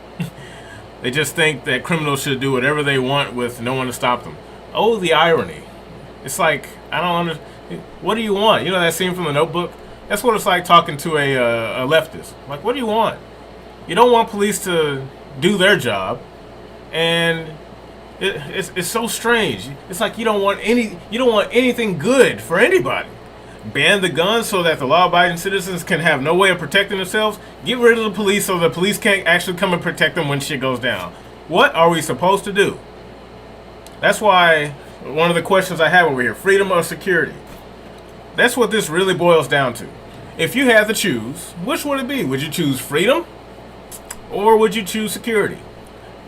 They just think that criminals should do whatever they want with no one to stop them. Oh, the irony. It's like, I don't understand. What do you want? You know that scene from The Notebook? That's what it's like talking to a leftist. Like, what do you want? You don't want police to do their job, and It's so strange. It's like you don't want anything good for anybody. Ban the guns so that the law-abiding citizens can have no way of protecting themselves. Get rid of the police so the police can't actually come and protect them when shit goes down. What are we supposed to do? That's why one of the questions I have over here, freedom or security? That's what this really boils down to. If you had to choose, which would it be? Would you choose freedom or would you choose security?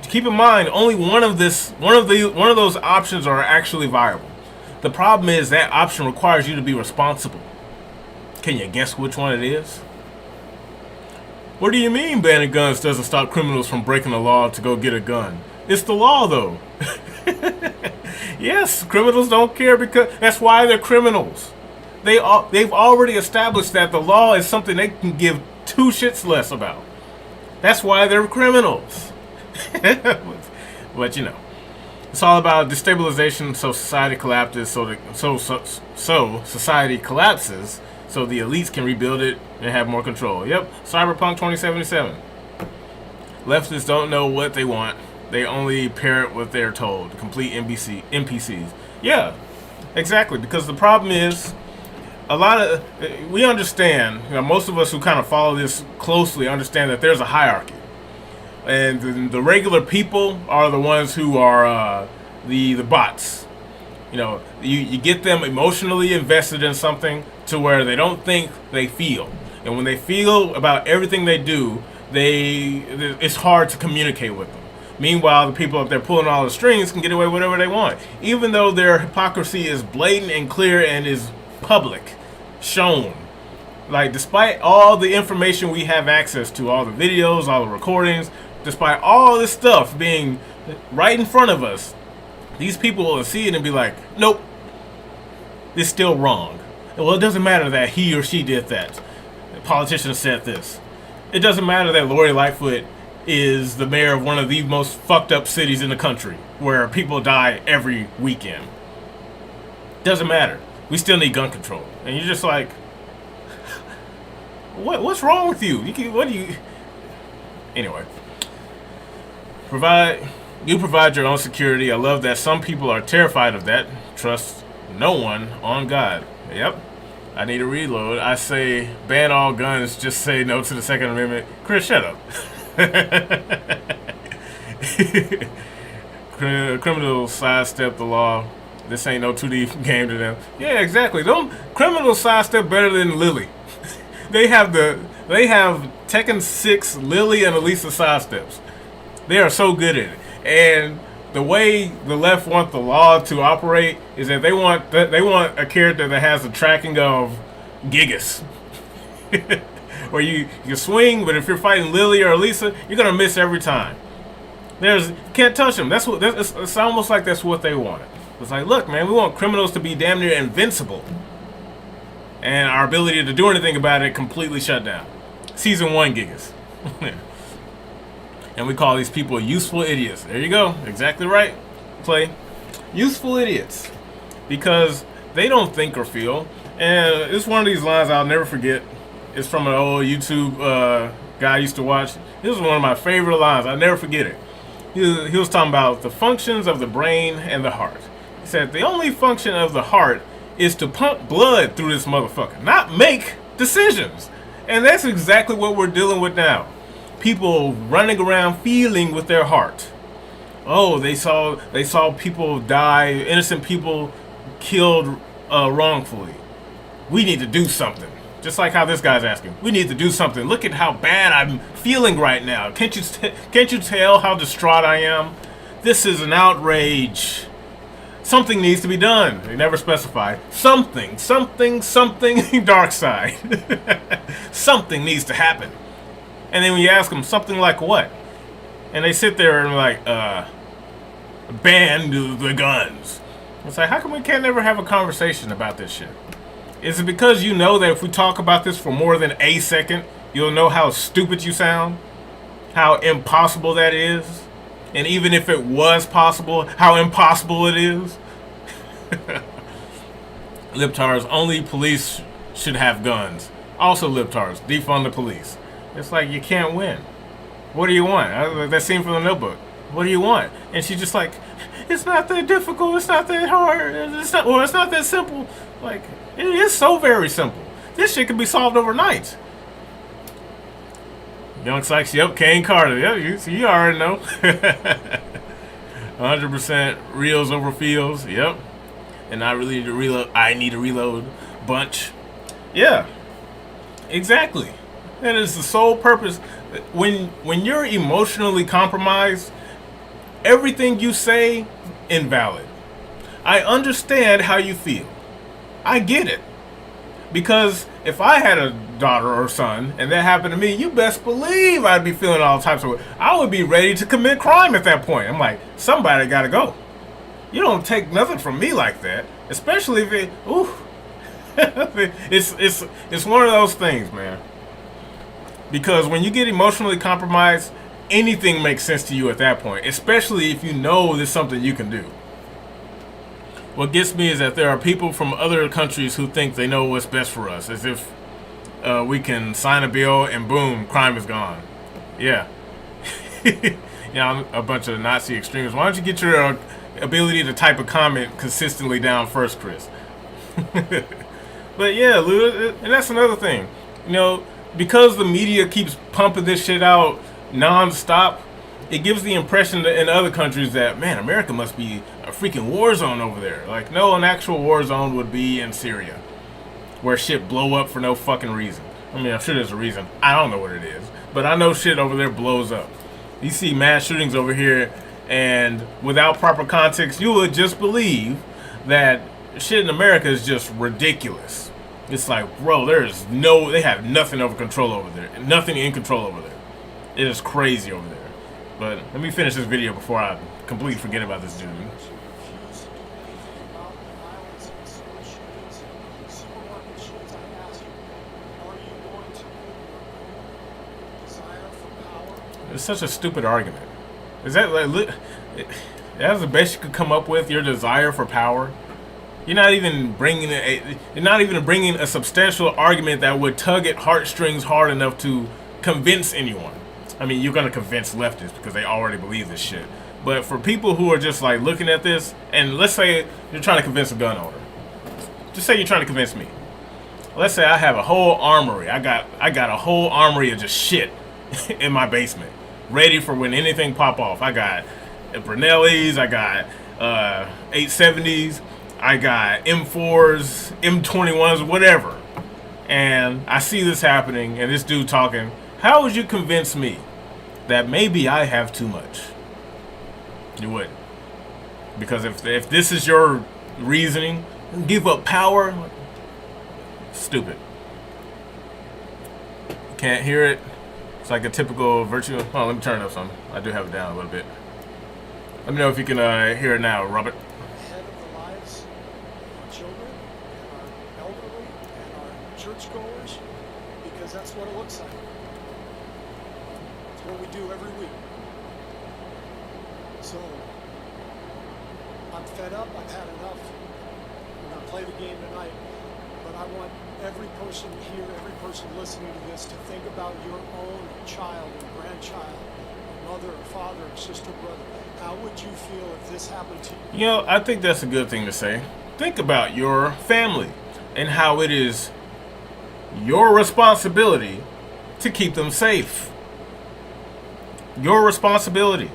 Keep in mind, only one of those options are actually viable. The problem is that option requires you to be responsible. Can you guess which one it is? What do you mean banning guns doesn't stop criminals from breaking the law to go get a gun? It's the law, though. Yes, criminals don't care because that's why they're criminals. They've already established that the law is something they can give two shits less about. That's why they're criminals. But you know, it's all about destabilization. So society collapses. So society collapses. So the elites can rebuild it and have more control. Yep, Cyberpunk 2077. Leftists don't know what they want. They only parrot what they're told. Complete NPCs. Yeah, exactly. Because the problem is, we understand. You know, most of us who kind of follow this closely understand that there's a hierarchy. And the regular people are the ones who are the bots. You know, you get them emotionally invested in something to where they don't think, they feel. And when they feel about everything they do, it's hard to communicate with them. Meanwhile, the people up there pulling all the strings can get away with whatever they want. Even though their hypocrisy is blatant and clear and is public, shown. Like, despite all the information we have access to, all the videos, all the recordings, despite all this stuff being right in front of us, these people will see it and be like, nope, it's still wrong. Well, it doesn't matter that he or she did that. The politician said this. It doesn't matter that Lori Lightfoot is the mayor of one of the most fucked up cities in the country where people die every weekend. Doesn't matter. We still need gun control. And you're just like, what's wrong with you? Anyway. You provide your own security. I love that some people are terrified of that. Trust no one on God. Yep. I need a reload. I say ban all guns. Just say no to the Second Amendment. Chris, shut up. Criminals sidestep the law. This ain't no 2D game to them. Yeah, exactly. Them criminals sidestep better than Lily. They have Tekken 6 Lily and Elisa sidesteps. They are so good at it. And the way the left want the law to operate is that they want a character that has the tracking of Gigas. Where you swing, but if you're fighting Lily or Elisa, you're gonna miss every time. You can't touch them. It's almost like that's what they want. It's like, look, man, we want criminals to be damn near invincible, and our ability to do anything about it completely shut down. Season 1 Gigas. And we call these people useful idiots. There you go. Exactly right. Play. Useful idiots. Because they don't think or feel. And it's one of these lines I'll never forget. It's from an old YouTube guy I used to watch. This was one of my favorite lines. I'll never forget it. He was talking about the functions of the brain and the heart. He said, the only function of the heart is to pump blood through this motherfucker, not make decisions. And that's exactly what we're dealing with now. People running around feeling with their heart. Oh, they saw people die, innocent people killed wrongfully. We need to do something. Just like how this guy's asking. We need to do something. Look at how bad I'm feeling right now. Can't you tell how distraught I am? This is an outrage. Something needs to be done. They never specify. Something dark side. Something needs to happen. And then when you ask them something like what? And they sit there and like, ban the guns. It's like, how come we can't never have a conversation about this shit? Is it because you know that if we talk about this for more than a second, you'll know how stupid you sound? How impossible that is? And even if it was possible, how impossible it is? Libtards, only police should have guns. Also libtards, defund the police. It's like, you can't win. What do you want? That scene from The Notebook. What do you want? And she's just like, it's not that difficult. It's not that hard. It's not. Well, it's not that simple. Like it is so very simple. This shit can be solved overnight. Young Sykes, yep. Kane Carter, yep. You already know. 100% reels over feels, yep. And I really need to reload. I need to reload bunch. Yeah, exactly. That is the sole purpose. When you're emotionally compromised, everything you say invalid. I understand how you feel. I get it. Because if I had a daughter or son and that happened to me, you best believe I'd be feeling all types of. I would be ready to commit crime at that point. I'm like, somebody gotta go. You don't take nothing from me like that, especially if it. Ooh, it's one of those things, man. Because when you get emotionally compromised, anything makes sense to you at that point, especially if you know there's something you can do. What gets me is that there are people from other countries who think they know what's best for us, as if we can sign a bill and boom, crime is gone. Yeah. I'm a bunch of Nazi extremists. Why don't you get your ability to type a comment consistently down first, Chris? But yeah, Lou, and that's another thing. Because the media keeps pumping this shit out non-stop, it gives the impression in other countries that, man, America must be a freaking war zone over there. Like, no, an actual war zone would be in Syria, where shit blow up for no fucking reason. I mean, I'm sure there's a reason. I don't know what it is, but I know shit over there blows up. You see mass shootings over here, and without proper context, you would just believe that shit in America is just ridiculous. It's like, bro, they have nothing over control over there. Nothing in control over there. It is crazy over there. But let me finish this video before I completely forget about this dude. It's such a stupid argument. Is that like that's the best you could come up with? Your desire for power? You're not even bringing a substantial argument that would tug at heartstrings hard enough to convince anyone. I mean, you're gonna convince leftists because they already believe this shit. But for people who are just like looking at this, and let's say you're trying to convince a gun owner. Just say you're trying to convince me. Let's say I have a whole armory. I got a whole armory of just shit in my basement, ready for when anything pop off. I got Brunellis, I got 870s, I got M4s, M21s, whatever. And I see this happening, and this dude talking. How would you convince me that maybe I have too much? You wouldn't. Because if this is your reasoning, give up power. Stupid. Can't hear it. It's like a typical virtue. Oh, let me turn it up some. I do have it down a little bit. Let me know if you can hear it now, Robert. Ahead of the lives of our children and our elderly and our churchgoers, because that's what it looks like. It's what we do every week. So I'm fed up. I've had enough. We're going to play the game tonight. But I want every person here, every person listening to this, to think about your own child or grandchild, or mother or father or sister, brother. How would you feel if this happened to you? I think that's a good thing to say. Think about your family and how it is your responsibility to keep them safe. Your responsibility.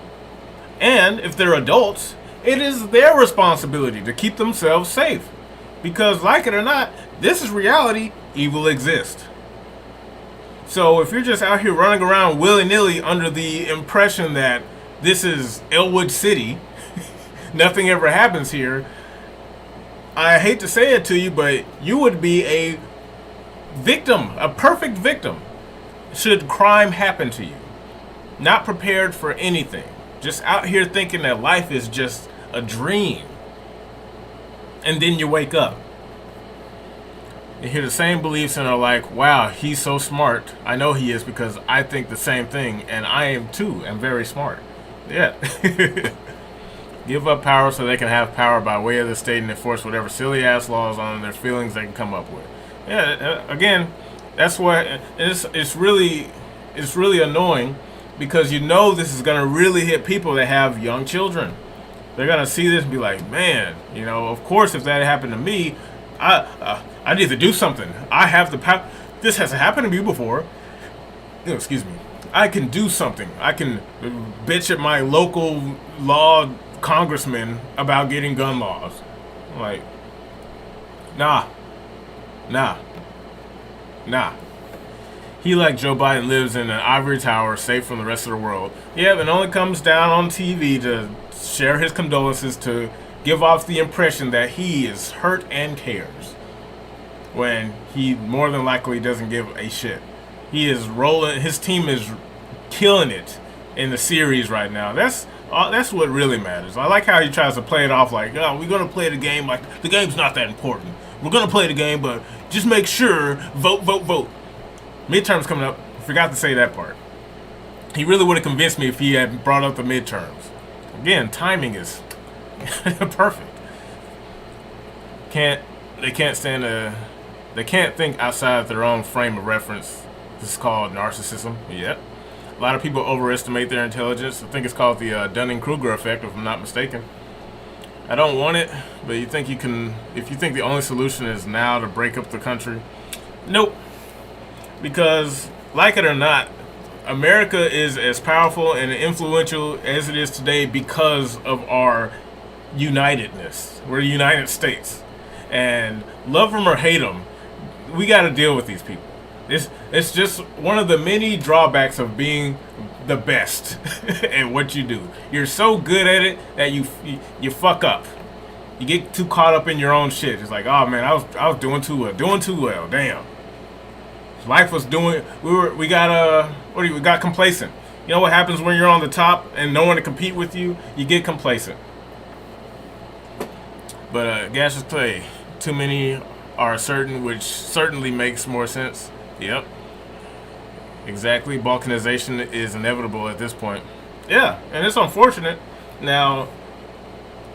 And if they're adults, it is their responsibility to keep themselves safe. Because, like it or not, this is reality. Evil exists. So if you're just out here running around willy-nilly under the impression that this is Elwood City, nothing ever happens here, I hate to say it to you, but you would be a victim, a perfect victim, should crime happen to you. Not prepared for anything. Just out here thinking that life is just a dream. And then you wake up. You hear the same beliefs and are like, wow, he's so smart. I know he is because I think the same thing. And I am too. I'm very smart. Yeah. Give up power so they can have power by way of the state and enforce whatever silly ass laws on their feelings they can come up with. Yeah, again, that's what it's really annoying because you know this is going to really hit people that have young children. They're gonna see this and be like, man, you know, of course, if that happened to me, I need to do something. I have the power. This hasn't happened to me before. Excuse me. I can do something. I can bitch at my local law congressman about getting gun laws. Like, nah. He, like Joe Biden, lives in an ivory tower, safe from the rest of the world. Yeah, and only comes down on TV to share his condolences, to give off the impression that he is hurt and cares, when he more than likely doesn't give a shit. He is rolling. His team is killing it in the series right now. That's what really matters. I like how he tries to play it off like, oh, we're gonna play the game like the game's not that important. We're gonna play the game, but just make sure vote. Midterms coming up. Forgot to say that part. He really would have convinced me if he had brought up the midterms. Again, timing is perfect. They can't think outside of their own frame of reference. This is called narcissism. Yep. A lot of people overestimate their intelligence. I think it's called the Dunning-Kruger effect, if I'm not mistaken. I don't want it, but you think you can. If you think the only solution is now to break up the country, nope. Because, like it or not, America is as powerful and influential as it is today because of our unitedness. We're the United States. And love them or hate them, we got to deal with these people. It's just one of the many drawbacks of being the best at what you do. You're so good at it that you fuck up. You get too caught up in your own shit. It's like, oh man, I was doing too well. Damn. Life was doing. We got complacent. You know what happens when you're on the top and no one to compete with you? You get complacent. But gaseous play. Too many are certain, which certainly makes more sense. Yep. Exactly. Balkanization is inevitable at this point. Yeah, and it's unfortunate. Now,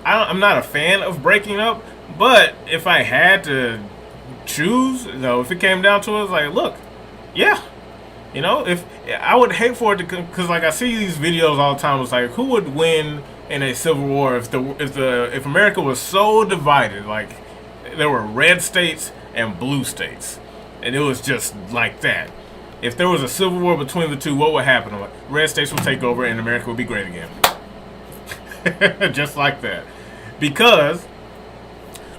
I'm not a fan of breaking up, but if I had to choose, if it came down to it, it's like, look, yeah, if I would hate for it to, because like I see these videos all the time. It's like, who would win in a civil war if America was so divided? Like, there were red states and blue states, and it was just like that. If there was a civil war between the two, what would happen? Like, red states would take over and America would be great again. Just like that. Because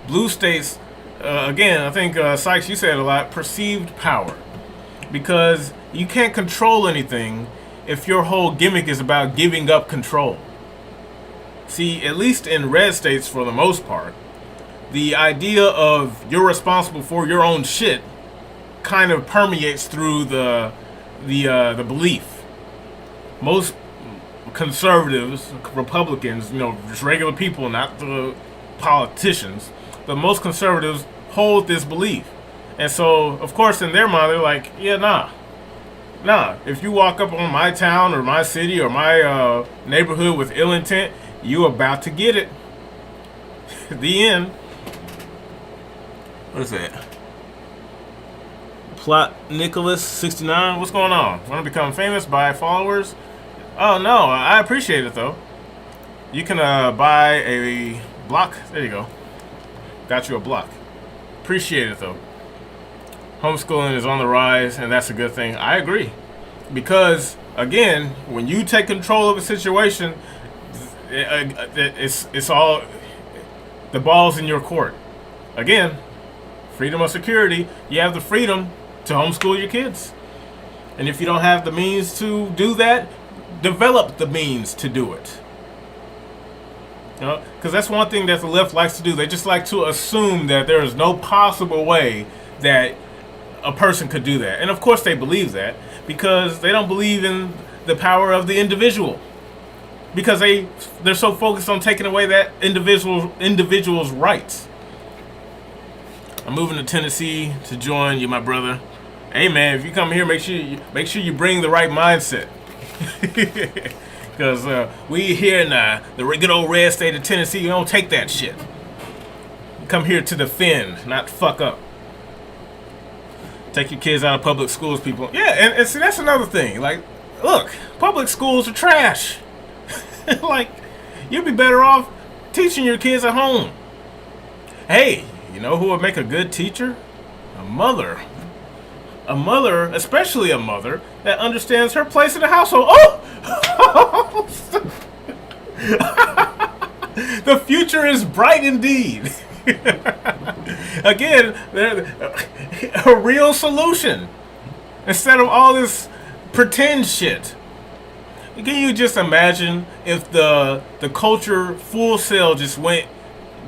blue states, again, I think, Sykes, you said a lot, perceived power. Because you can't control anything if your whole gimmick is about giving up control. See, at least in red states, for the most part, the idea of you're responsible for your own shit kind of permeates through the belief. Most conservatives, Republicans, just regular people, not the politicians, but most conservatives hold this belief. And so, of course, in their mind, they're like, yeah, nah. If you walk up on my town or my city or my neighborhood with ill intent, you about to get it. The end. What is that? Plot Nicholas 69. What's going on? Want to become famous by followers? Oh no, I appreciate it though. You can buy a block. There you go. Got you a block. Appreciate it though. Homeschooling is on the rise, and that's a good thing. I agree, because again, when you take control of a situation, it's all the ball's in your court. Again, freedom of security. You have the freedom to homeschool your kids. And if you don't have the means to do that, develop the means to do it. Because that's one thing that the left likes to do. They just like to assume that there is no possible way that a person could do that. And of course they believe that because they don't believe in the power of the individual. Because they're so focused on taking away that individual's rights. I'm moving to Tennessee to join you, my brother. Hey man, if you come here, make sure you bring the right mindset. Because we here in the good old red state of Tennessee, you don't take that shit. You come here to defend, not fuck up. Take your kids out of public schools, people. Yeah, and see, that's another thing. Like, look, public schools are trash. Like, you'd be better off teaching your kids at home. Hey, you know who would make a good teacher? A mother. A mother, especially a mother, that understands her place in the household. Oh! The future is bright indeed. Again, a real solution. Instead of all this pretend shit. Can you just imagine if the culture full sail just went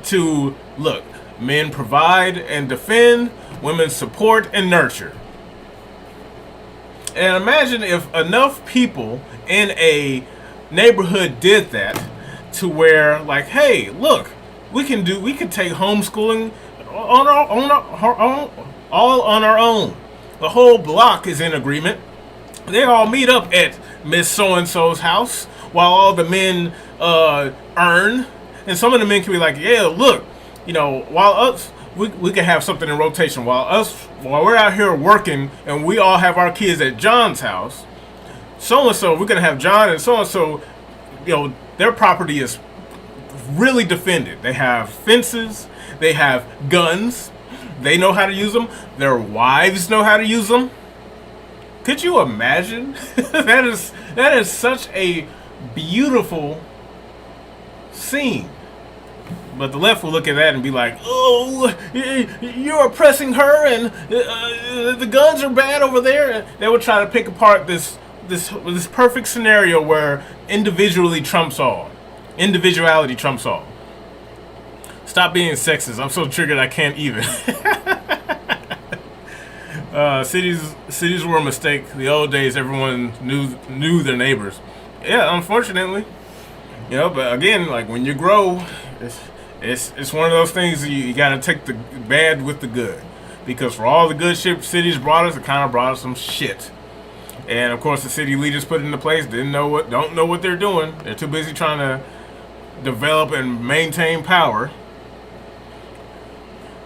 to, look, men provide and defend, women support and nurture. And imagine if enough people in a neighborhood did that, to where, like, hey, look, we can take homeschooling all on our own. The whole block is in agreement. They all meet up at Miss So-and-so's house while all the men earn. And some of the men can be like, yeah, look, you know, while us, we can have something in rotation. While we're out here working and we all have our kids at John's house, so-and-so, we're going to have John and so-and-so, you know, their property is really defended. They have fences. They have guns. They know how to use them. Their wives know how to use them. Could you imagine? That is such a beautiful scene. But the left will look at that and be like, oh, you're oppressing her and the guns are bad over there. And they will try to pick apart this perfect scenario where individuality trumps all. Stop being sexist. I'm so triggered I can't even. Cities were a mistake. The old days, everyone knew their neighbors. Yeah, unfortunately. You know, but again, like when you grow, it's one of those things you gotta take the bad with the good. Because for all the good shit cities brought us, it kind of brought us some shit. And of course, the city leaders put into place don't know what they're doing. They're too busy trying to develop and maintain power.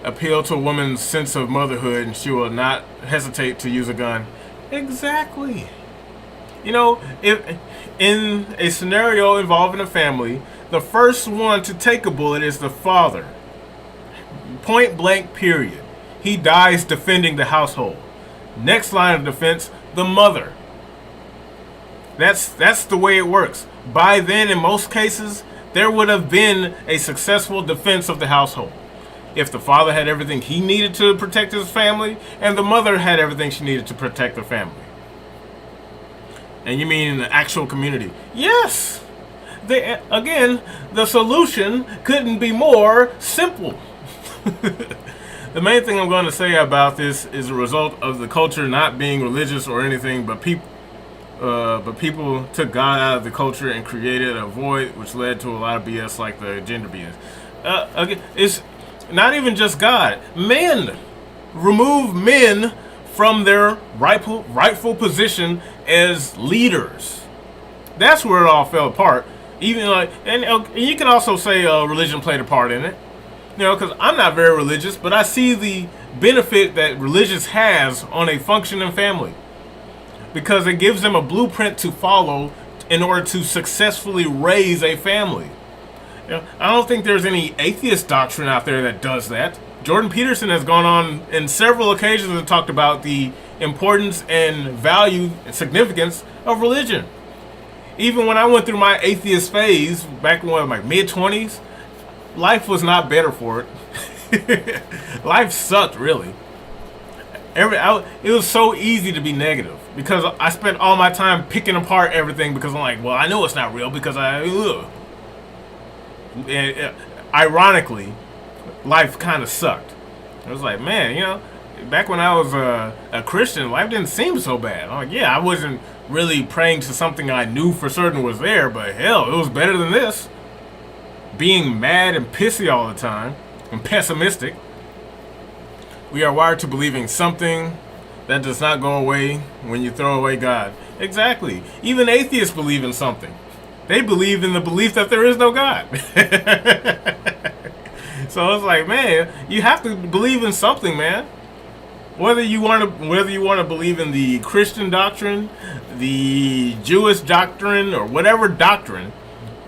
Appeal to a woman's sense of motherhood, and she will not hesitate to use a gun. Exactly. You know, if in a scenario involving a family, the first one to take a bullet is the father. Point blank, period. He dies defending the household. Next line of defense, the mother. That's the way it works. By then, in most cases, there would have been a successful defense of the household. If the father had everything he needed to protect his family, and the mother had everything she needed to protect her family. And you mean in the actual community? Yes! Again, the solution couldn't be more simple. The main thing I'm going to say about this is a result of the culture not being religious or anything, but people took God out of the culture and created a void, which led to a lot of BS like the gender BS. Again, it's not even just God. Men. Remove men from their rightful position as leaders. That's where it all fell apart. Even like, and you can also say religion played a part in it. You know, because I'm not very religious, but I see the benefit that religious has on a functioning family. Because it gives them a blueprint to follow in order to successfully raise a family. You know, I don't think there's any atheist doctrine out there that does that. Jordan Peterson has gone on in several occasions and talked about the importance and value and significance of religion. Even when I went through my atheist phase back in my mid-20s, life was not better for it. Life sucked, really. It was so easy to be negative because I spent all my time picking apart everything because I'm like, well, I know it's not real because ironically, life kind of sucked. I was like, man, you know, back when I was a Christian, life didn't seem so bad. I'm like, yeah, I wasn't really praying to something I knew for certain was there, but hell, it was better than this. Being mad and pissy all the time and pessimistic. We are wired to believing something that does not go away when you throw away God. Exactly. Even atheists believe in something. They believe in the belief that there is no God. So it's like, man, you have to believe in something, man. Whether you want to believe in the Christian doctrine, the Jewish doctrine, or whatever doctrine,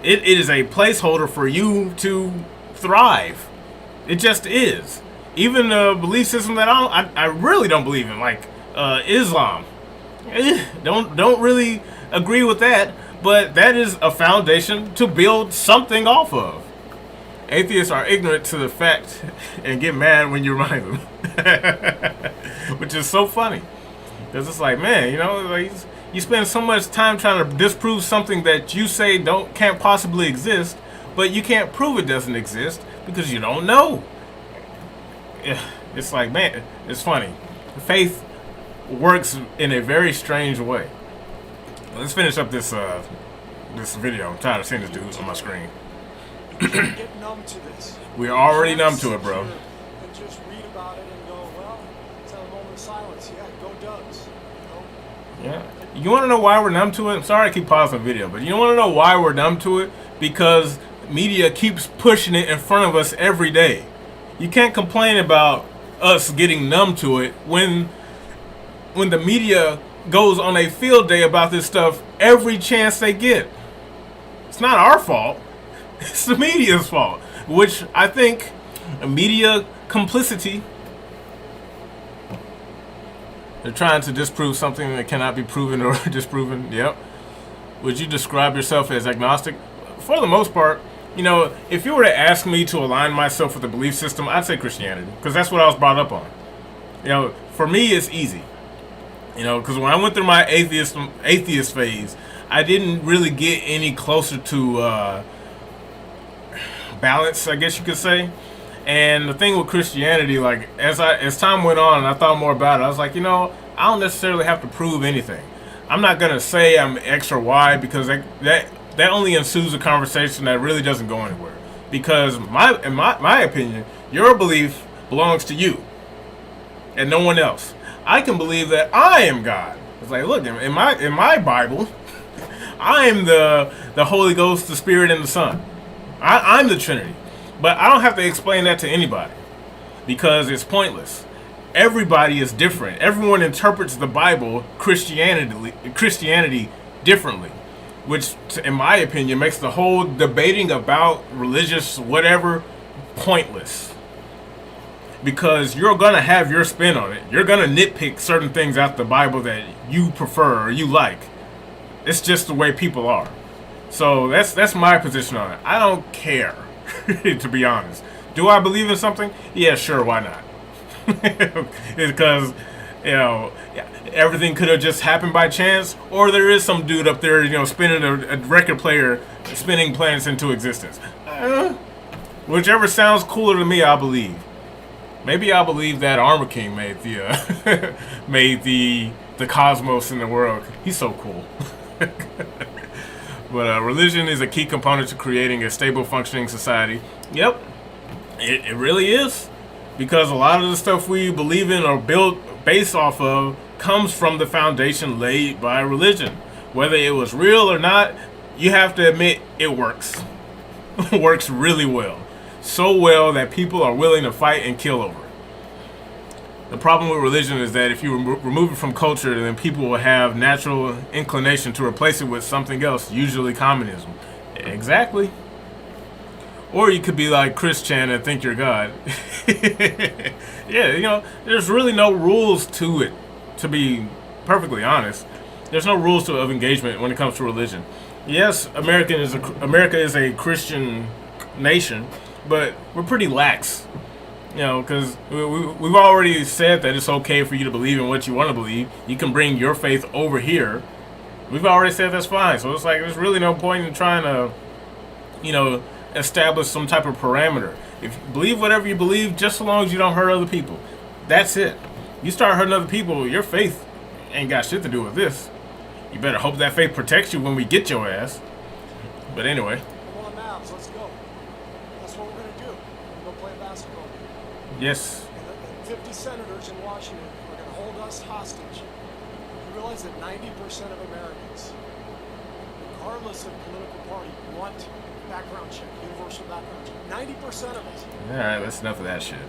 It is a placeholder for you to thrive. It just is. Even the belief system that I really don't believe in, like Islam. Don't really agree with that, but that is a foundation to build something off of. Atheists are ignorant to the fact and get mad when you remind them, which is so funny. Because it's like, man, you know, like you spend so much time trying to disprove something that you say can't possibly exist, but you can't prove it doesn't exist because you don't know. It's like, man, it's funny. Faith works in a very strange way. Let's finish up this video. I'm tired of seeing this dude on my screen. Get numb to this. We're already numb to it, bro. And just read about it and go, well, it's a moment of silence. Yeah, go Dubs. You know? Yeah. You want to know why we're numb to it? I'm sorry I keep pausing the video, but you want to know why we're numb to it? Because media keeps pushing it in front of us every day. You can't complain about us getting numb to it when the media goes on a field day about this stuff every chance they get. It's not our fault. It's the media's fault, which I think media complicity. They're trying to disprove something that cannot be proven or disproven. Yep. Would you describe yourself as agnostic? For the most part, you know, if you were to ask me to align myself with a belief system, I'd say Christianity, because that's what I was brought up on. You know, for me, it's easy. You know, because when I went through my atheist phase, I didn't really get any closer to balance, I guess you could say. And the thing with Christianity, like as time went on and I thought more about it, I was like, you know, I don't necessarily have to prove anything. I'm not gonna say I'm X or Y, because that only ensues a conversation that really doesn't go anywhere. Because in my opinion, your belief belongs to you and no one else. I can believe that I am God. It's like, look, in my Bible, I am the Holy Ghost, the Spirit, and the Son. I'm the Trinity. But I don't have to explain that to anybody, because it's pointless. Everybody is different. Everyone interprets the Bible, Christianity differently, which, in my opinion, makes the whole debating about religious whatever pointless. Because you're going to have your spin on it. You're going to nitpick certain things out the Bible that you prefer or you like. It's just the way people are. So that's my position on it. I don't care, to be honest. Do I believe in something? Yeah, sure, why not? Because, you know, everything could have just happened by chance, or there is some dude up there, you know, spinning a record player, spinning planets into existence. Whichever sounds cooler to me, I'll believe. Maybe I'll believe that Armor King made the cosmos in the world. He's so cool. But religion is a key component to creating a stable, functioning society. Yep, it really is. Because a lot of the stuff we believe in or built based off of comes from the foundation laid by religion. Whether it was real or not, you have to admit it works. It works really well. So well that people are willing to fight and kill over it. The problem with religion is that if you remove it from culture, then people will have natural inclination to replace it with something else, usually communism. Exactly. Or you could be like Chris Chan and think you're God. Yeah, you know, there's really no rules to it, to be perfectly honest. There's no rules of engagement when it comes to religion. Yes, America is a Christian nation, but we're pretty lax. You know, because we've already said that it's okay for you to believe in what you want to believe. You can bring your faith over here. We've already said that's fine. So it's like there's really no point in trying to, you know, establish some type of parameter. If you believe whatever you believe, just so long as you don't hurt other people. That's it. You start hurting other people, your faith ain't got shit to do with this. You better hope that faith protects you when we get your ass. But anyway. Come on, Mavs, let's go. That's what we're going to do. We're going to play basketball. Yes. And the 50 senators in Washington are going to hold us hostage. You realize that 90% of Americans, regardless of political party, want background check, universal background check. 90% of us. All right, that's enough of that shit.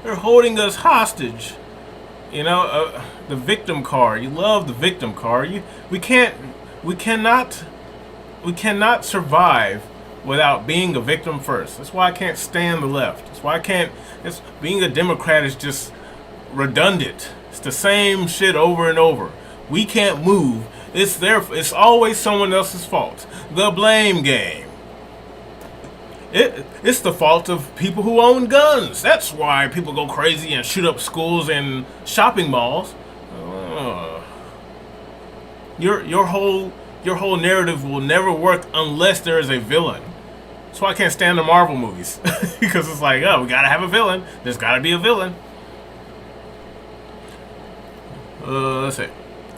They're holding us hostage. You know, the victim card. You love the victim card. We cannot survive without being a victim first. That's why I can't stand the left. That's why I can't. Being a Democrat is just redundant. It's the same shit over and over. We can't move. It's always someone else's fault. The blame game. It's the fault of people who own guns. That's why people go crazy and shoot up schools and shopping malls. Your whole narrative will never work unless there is a villain. That's why I can't stand the Marvel movies. Because it's like, oh, we gotta have a villain. There's gotta be a villain. Let's see.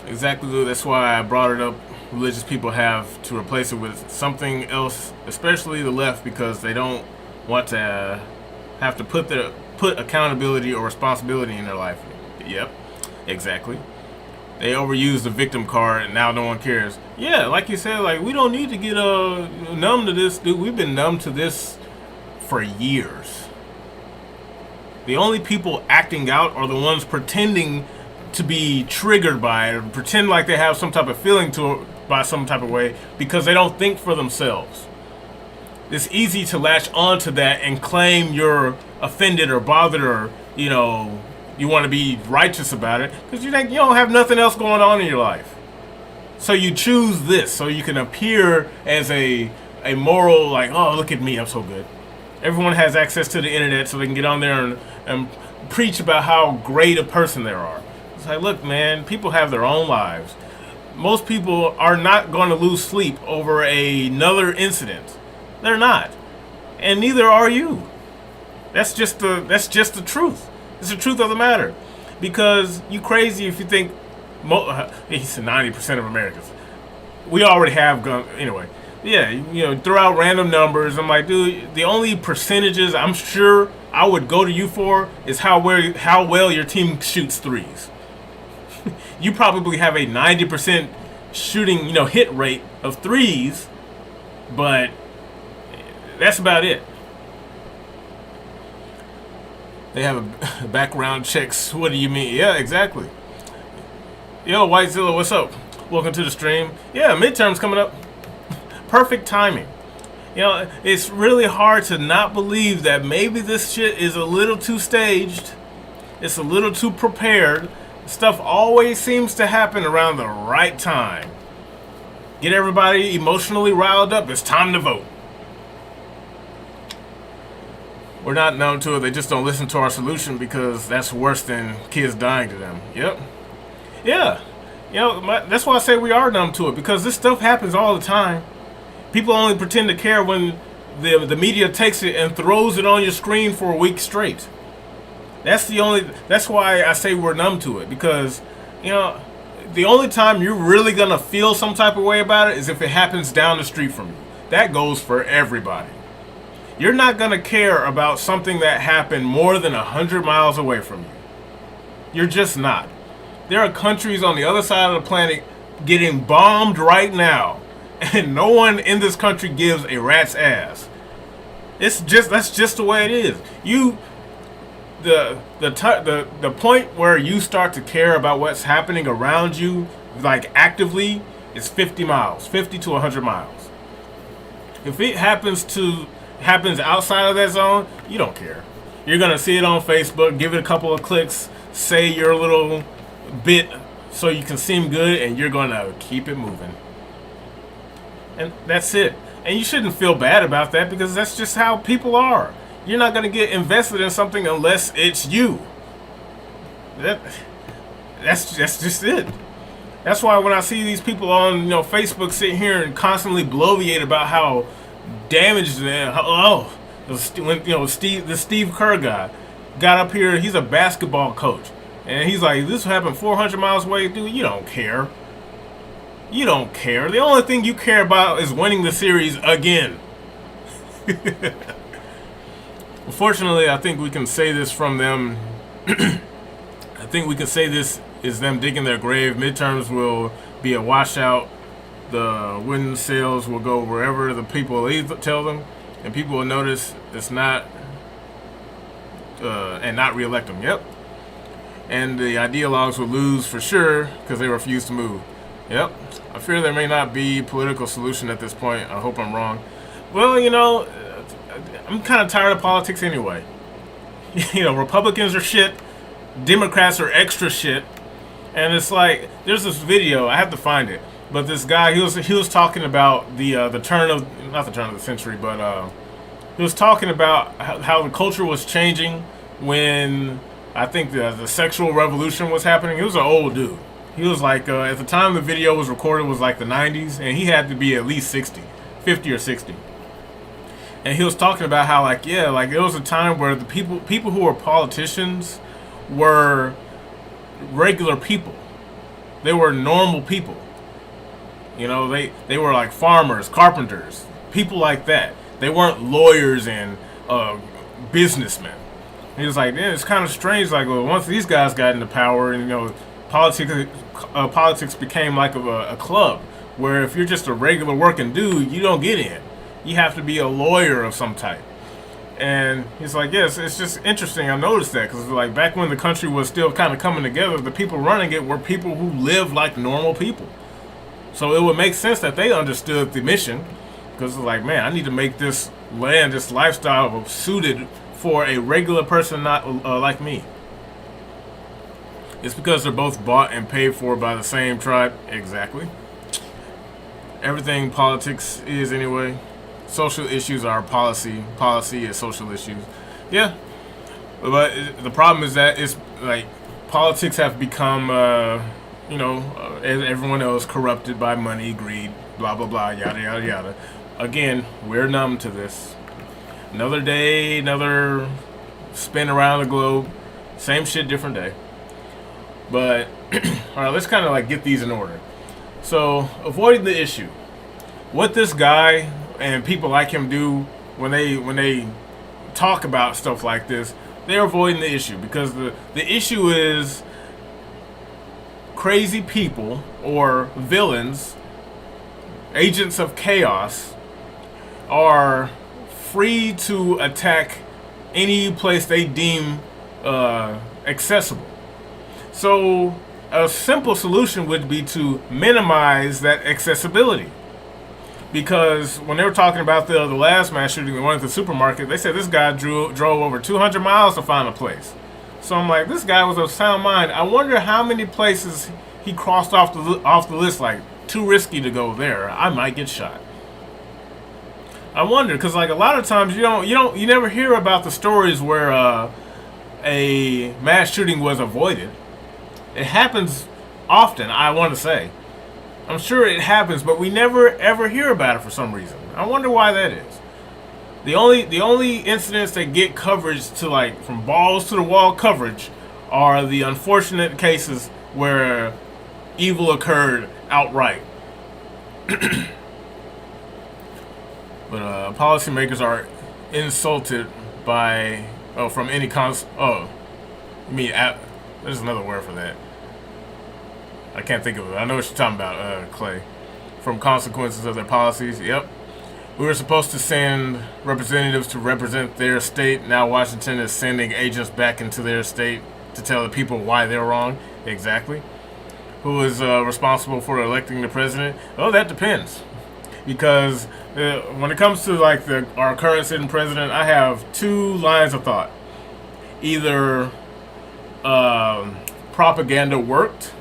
Exactly, that's why I brought it up. Religious people have to replace it with something else, especially the left, because they don't want to have to put accountability or responsibility in their life. Yep, exactly. They overuse the victim card and now no one cares. Yeah, like you said, like we don't need to get numb to this, dude. We've been numb to this for years. The only people acting out are the ones pretending to be triggered by it, or pretend like they have some type of feeling to it by some type of way, because they don't think for themselves. It's easy to latch onto that and claim you're offended or bothered, or you want to be righteous about it because you think you don't have nothing else going on in your life. So you choose this so you can appear as a moral, like, oh, look at me, I'm so good. Everyone has access to the internet so they can get on there and preach about how great a person they are. It's like, look, man, people have their own lives. Most people are not going to lose sleep over another incident. They're not. And neither are you. That's just the truth. It's the truth of the matter. Because you crazy if you think he said 90% of Americans. We already have gun anyway. Yeah, throw out random numbers. I'm like, dude, the only percentages I'm sure I would go to you for is how well your team shoots threes. You probably have a 90% shooting, hit rate of threes, but that's about it. They have a background checks. What do you mean? Yeah, exactly. Yo, Whitezilla, what's up? Welcome to the stream. Yeah, midterms coming up. Perfect timing. It's really hard to not believe that maybe this shit is a little too staged. It's a little too prepared. Stuff always seems to happen around the right time. Get everybody emotionally riled up. It's time to vote. We're not numb to it. They just don't listen to our solution because that's worse than kids dying to them. Yep. Yeah. That's why I say we are numb to it, because this stuff happens all the time. People only pretend to care when the media takes it and throws it on your screen for a week straight. That's why I say we're numb to it, because the only time you're really gonna feel some type of way about it is if it happens down the street from you. That goes for everybody. You're not gonna care about something that happened more than 100 miles away from you. You're just not. There are countries on the other side of the planet getting bombed right now, and no one in this country gives a rat's ass. That's just the way it is. The point where you start to care about what's happening around you, like actively, is 50 to 100 miles. If it happens outside of that zone, you don't care. You're gonna see it on Facebook, give it a couple of clicks, say your little bit so you can seem good, and you're gonna keep it moving. And that's it. And you shouldn't feel bad about that, because that's just how people are. You're not going to get invested in something unless it's you. That's just it. That's why when I see these people on Facebook sitting here and constantly bloviate about how damaged the Steve Kerr guy got up here. He's a basketball coach, and he's like, this happened 400 miles away. Dude, you don't care. You don't care. The only thing you care about is winning the series again. Unfortunately, I think we can say this from them. I think we can say this is them digging their grave. Midterms will be a washout. The win sales will go wherever the people tell them, and people will notice it's not, and not reelect them. Yep. And the ideologues will lose for sure because they refuse to move. Yep. I fear there may not be political solution at this point. I hope I'm wrong. Well, you know, I'm kind of tired of politics anyway. You know, Republicans are shit. Democrats are extra shit. And it's like, there's this video, I have to find it. But this guy, he was talking about the turn of, not the turn of the century, but he was talking about how the culture was changing when I think the sexual revolution was happening. He was an old dude. He was like, at the time the video was recorded was like the 90s, and he had to be at least 50 or 60. And he was talking about how, like, yeah, like there was a time where the people who were politicians were regular people. They were normal people. You know, they were like farmers, carpenters, people like that. They weren't lawyers and businessmen. He was like, yeah, it's kind of strange. Like, well, once these guys got into power, and you know, politics became like a club where if you're just a regular working dude, you don't get in. You have to be a lawyer of some type. And he's like, yes, it's just interesting. I noticed that because like back when the country was still kind of coming together, the people running it were people who lived like normal people. So it would make sense that they understood the mission, because it's like, man, I need to make this land, this lifestyle suited for a regular person not like me. It's because they're both bought and paid for by the same tribe. Exactly. Everything politics is anyway. Social issues are policy. Policy is social issues. Yeah. But the problem is that it's like politics have become, as everyone else, corrupted by money, greed, blah, blah, blah, yada, yada, yada. Again, we're numb to this. Another day, another spin around the globe. Same shit, different day. But, all right, let's kind of like get these in order. So, avoiding the issue. What this guy and people like him do when they talk about stuff like this, they're avoiding the issue, because the issue is crazy people or villains, agents of chaos, are free to attack any place they deem accessible. So a simple solution would be to minimize that accessibility. Because when they were talking about the last mass shooting, the one at the supermarket, they said this guy drove over 200 miles to find a place. So I'm like, this guy was of sound mind. I wonder how many places he crossed off the list. Like, too risky to go there. I might get shot. I wonder, because like a lot of times you never hear about the stories where a mass shooting was avoided. It happens often, I want to say. I'm sure it happens, but we never ever hear about it for some reason. I wonder why that is. The only incidents that get coverage to like from balls to the wall coverage are the unfortunate cases where evil occurred outright. But policymakers are insulted by from any there's another word for that. I can't think of it. I know what you're talking about, Clay. From consequences of their policies. Yep. We were supposed to send representatives to represent their state. Now Washington is sending agents back into their state to tell the people why they're wrong. Exactly. Who is responsible for electing the president? Oh, that depends. Because when it comes to like our current sitting president, I have two lines of thought. Either propaganda worked,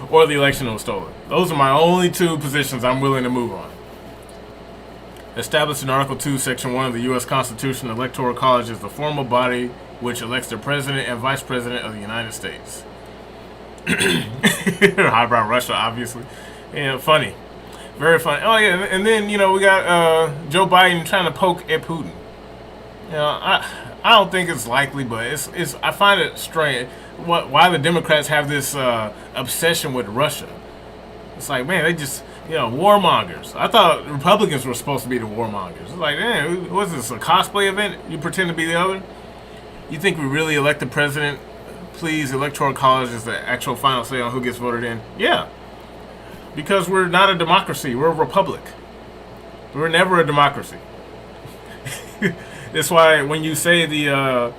or the election was stolen. Those are my only two positions I'm willing to move on. Established in Article 2, Section 1 of the U.S. Constitution, the Electoral College is the formal body which elects the President and Vice President of the United States. Highbrow Russia, obviously. Yeah, funny. Very funny. Oh, yeah, and then, we got Joe Biden trying to poke at Putin. I don't think it's likely, but it's. I find it strange why the Democrats have this obsession with Russia. It's like, man, they just, warmongers. I thought Republicans were supposed to be the warmongers. It's like, man, what's this, a cosplay event? You pretend to be the other? You think we really elect the president? Please, Electoral College is the actual final say on who gets voted in. Yeah, because we're not a democracy. We're a republic. We're never a democracy. That's why when you say the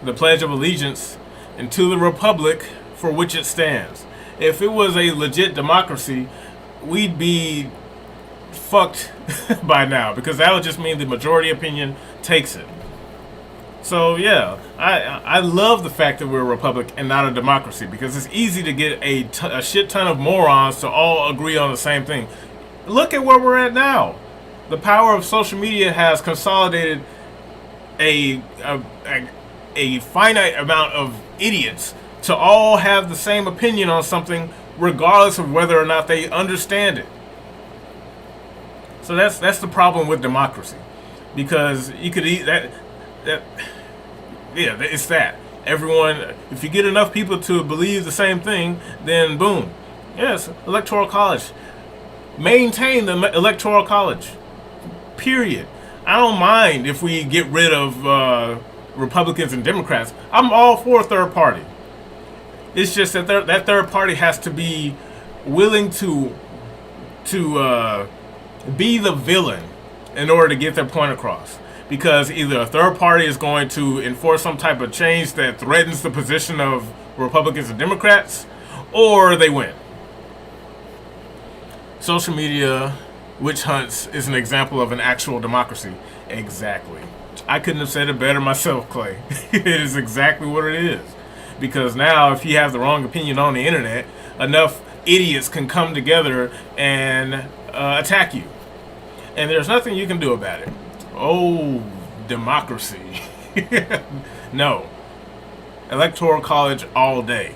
Pledge of Allegiance and to the republic for which it stands. If it was a legit democracy, we'd be fucked by now, because that would just mean the majority opinion takes it. So yeah, I love the fact that we're a republic and not a democracy, because it's easy to get a shit ton of morons to all agree on the same thing. Look at where we're at now. The power of social media has consolidated a finite amount of idiots to all have the same opinion on something, regardless of whether or not they understand it. So that's the problem with democracy, because you could eat that. Yeah, it's that. Everyone, if you get enough people to believe the same thing, then boom. Yes, electoral college. Maintain the electoral college. Period. I don't mind if we get rid of Republicans and Democrats. I'm all for a third party. It's just that that third party has to be willing to be the villain in order to get their point across. Because either a third party is going to enforce some type of change that threatens the position of Republicans and Democrats, or they win. Social media witch hunts is an example of an actual democracy. Exactly. I couldn't have said it better myself, Clay. It is exactly what it is. Because now, if you have the wrong opinion on the internet, enough idiots can come together and attack you. And there's nothing you can do about it. Oh, democracy. No. Electoral college all day.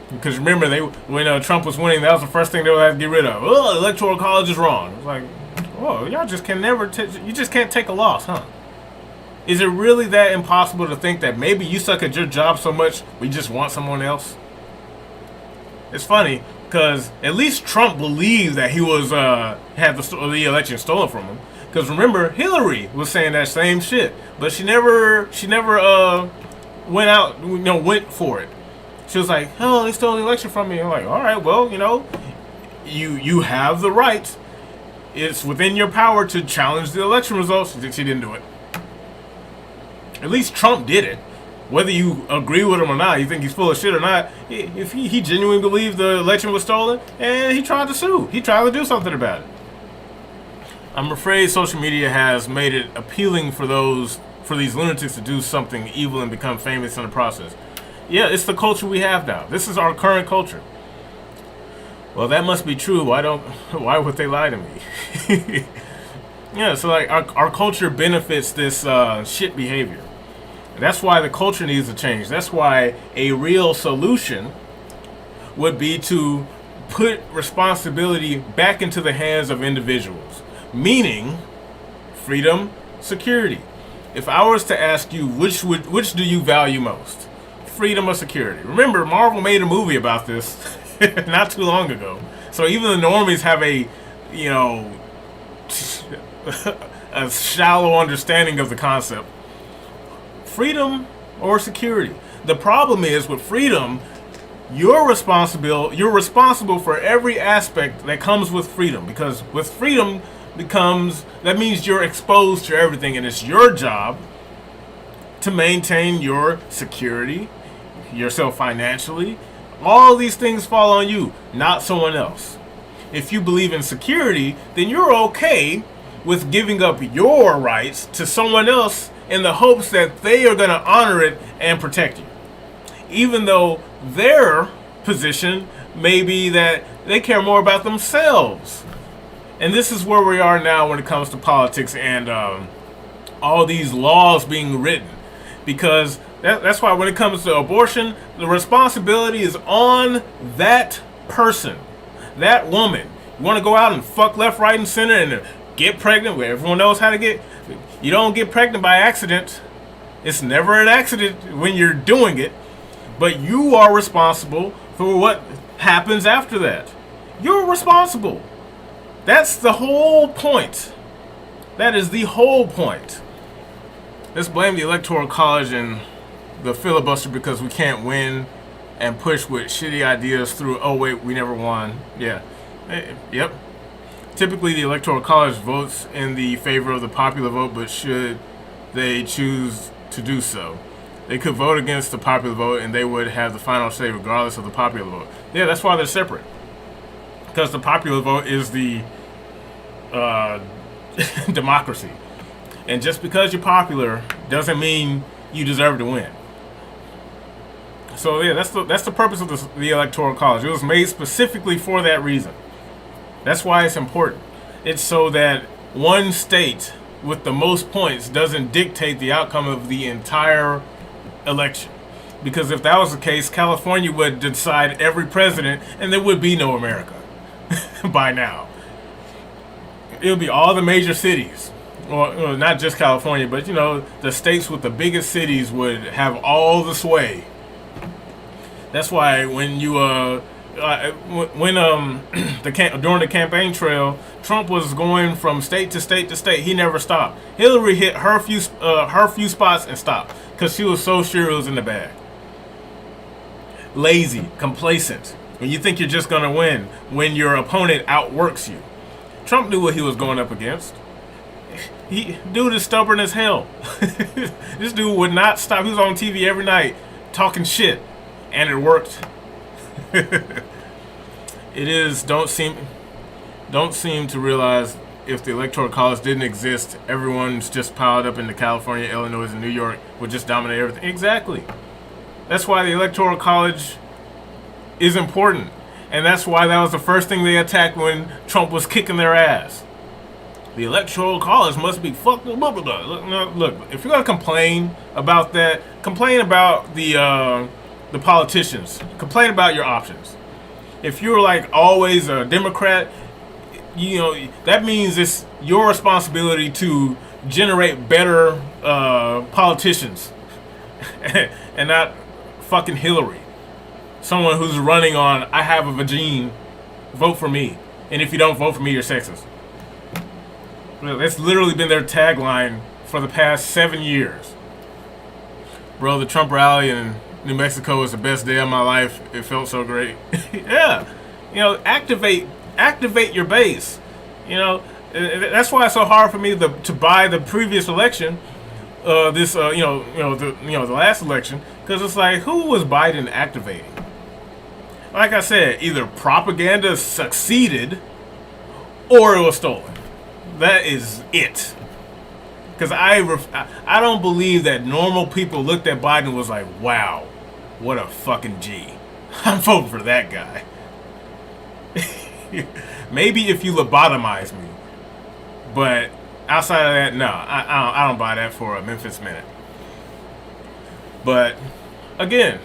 Because remember, when Trump was winning, that was the first thing they would have to get rid of. Oh, electoral college is wrong. It's like, oh, y'all just can never, you just can't take a loss, huh? Is it really that impossible to think that maybe you suck at your job so much, we just want someone else? It's funny, because at least Trump believed that he was, had the election stolen from him. Because remember, Hillary was saying that same shit, but she never went out, went for it. She was like, "Oh, they stole the election from me." I'm like, "All right, well, you have the right. It's within your power to challenge the election results." She didn't do it. At least Trump did it. Whether you agree with him or not, you think he's full of shit or not, if he genuinely believed the election was stolen, and he tried to sue. He tried to do something about it. I'm afraid social media has made it appealing for these lunatics to do something evil and become famous in the process. Yeah, it's the culture we have now. This is our current culture. Well, that must be true. Why would they lie to me? Yeah, so like our culture benefits this shit behavior. That's why the culture needs to change. That's why a real solution would be to put responsibility back into the hands of individuals. Meaning, freedom, security. If I was to ask you, which do you value most? Freedom or security? Remember, Marvel made a movie about this not too long ago. So even the normies have a a shallow understanding of the concept. Freedom or security? The problem is with freedom, you're responsible for every aspect that comes with freedom, because with freedom that means you're exposed to everything, and it's your job to maintain your security, yourself financially. All these things fall on you, not someone else. If you believe in security, then you're okay with giving up your rights to someone else in the hopes that they are going to honor it and protect you. Even though their position may be that they care more about themselves. And this is where we are now when it comes to politics and all these laws being written. Because that's why when it comes to abortion, the responsibility is on that person, that woman. You want to go out and fuck left, right, and center and get pregnant, where everyone knows how to get. You don't get pregnant by accident. It's never an accident when you're doing it. But you are responsible for what happens after that. You're responsible. That's the whole point. That is the whole point. Let's blame the Electoral College and the filibuster because we can't win and push with shitty ideas through, oh wait, we never won. Yeah. Yep. Typically the Electoral College votes in the favor of the popular vote, but should they choose to do so. They could vote against the popular vote, and they would have the final say regardless of the popular vote. Yeah, that's why they're separate. Because the popular vote is the democracy. And just because you're popular doesn't mean you deserve to win. So yeah, that's the purpose of the Electoral College. It was made specifically for that reason. That's why it's important. It's so that one state with the most points doesn't dictate the outcome of the entire election. Because if that was the case, California would decide every president, and there would be no America by now. It would be all the major cities. Well, not just California, but the states with the biggest cities would have all the sway. That's why when during the campaign trail, Trump was going from state to state to state. He never stopped. Hillary hit her few spots and stopped because she was so sure it was in the bag. Lazy, complacent. When you think you're just gonna win, when your opponent outworks you. Trump knew what he was going up against. Dude is stubborn as hell. This dude would not stop. He was on TV every night talking shit, and it worked. Don't seem to realize if the Electoral College didn't exist, everyone's just piled up into California, Illinois, and New York would just dominate everything. Exactly. That's why the Electoral College is important, and that's why that was the first thing they attacked when Trump was kicking their ass. The Electoral College must be fucked. Blah, blah, blah. Look, if you're gonna complain about that, complain about the politicians. Complain about your options. If you're like always a Democrat, that means it's your responsibility to generate better politicians, and not fucking Hillary, someone who's running on "I have a vagine, vote for me," and if you don't vote for me, you're sexist. That's literally been their tagline for the past 7 years. Bro, the Trump rally in New Mexico was the best day of my life. It felt so great. Yeah. Activate your base. That's why it's so hard for me to buy the previous election, the last election, because it's like, who was Biden activating? Like I said, either propaganda succeeded or it was stolen. That is it. Because I don't believe that normal people looked at Biden and was like, wow, what a fucking G. I'm voting for that guy. Maybe if you lobotomize me. But outside of that, no. I don't buy that for a Memphis Minute. But, again,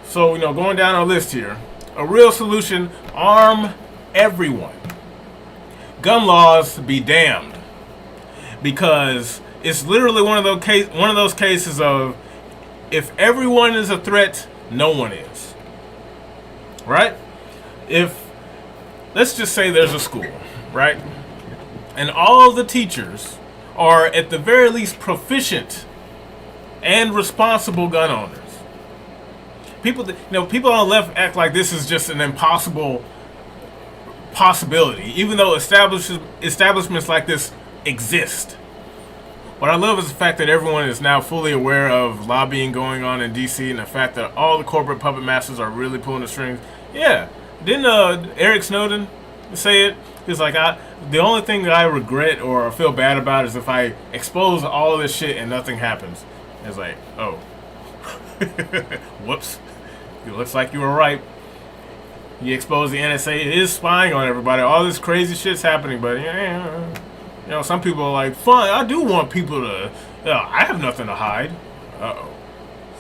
so, going down our list here. A real solution, arm everyone. Gun laws be damned, because it's literally one of those cases of, if everyone is a threat, no one is. Right? Let's just say there's a school, right? And all the teachers are at the very least proficient and responsible gun owners. People on the left act like this is just an impossible possibility, even though establishments like this exist. What I love is the fact that everyone is now fully aware of lobbying going on in DC, and the fact that all the corporate puppet masters are really pulling the strings. Yeah, didn't Eric Snowden say it? He's like, the only thing that I regret or feel bad about is if I expose all this shit and nothing happens. It's like, oh, whoops, it looks like you were right. You expose the NSA. It is spying on everybody. All this crazy shit's happening, but some people are like, fine, I do want people to. I have nothing to hide. Uh-oh.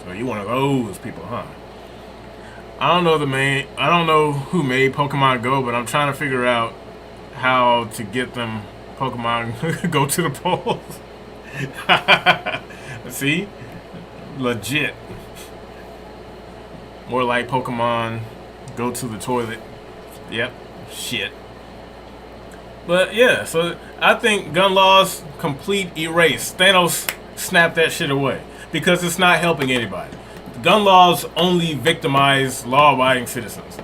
So you one of those people, huh? I don't know who made Pokemon Go, but I'm trying to figure out how to get them Pokemon go to the polls. See? Legit. More like Pokemon go to the toilet. Yep. Shit. But yeah, so I think gun laws, complete erase. Thanos snapped that shit away because it's not helping anybody. Gun laws only victimize law-abiding citizens.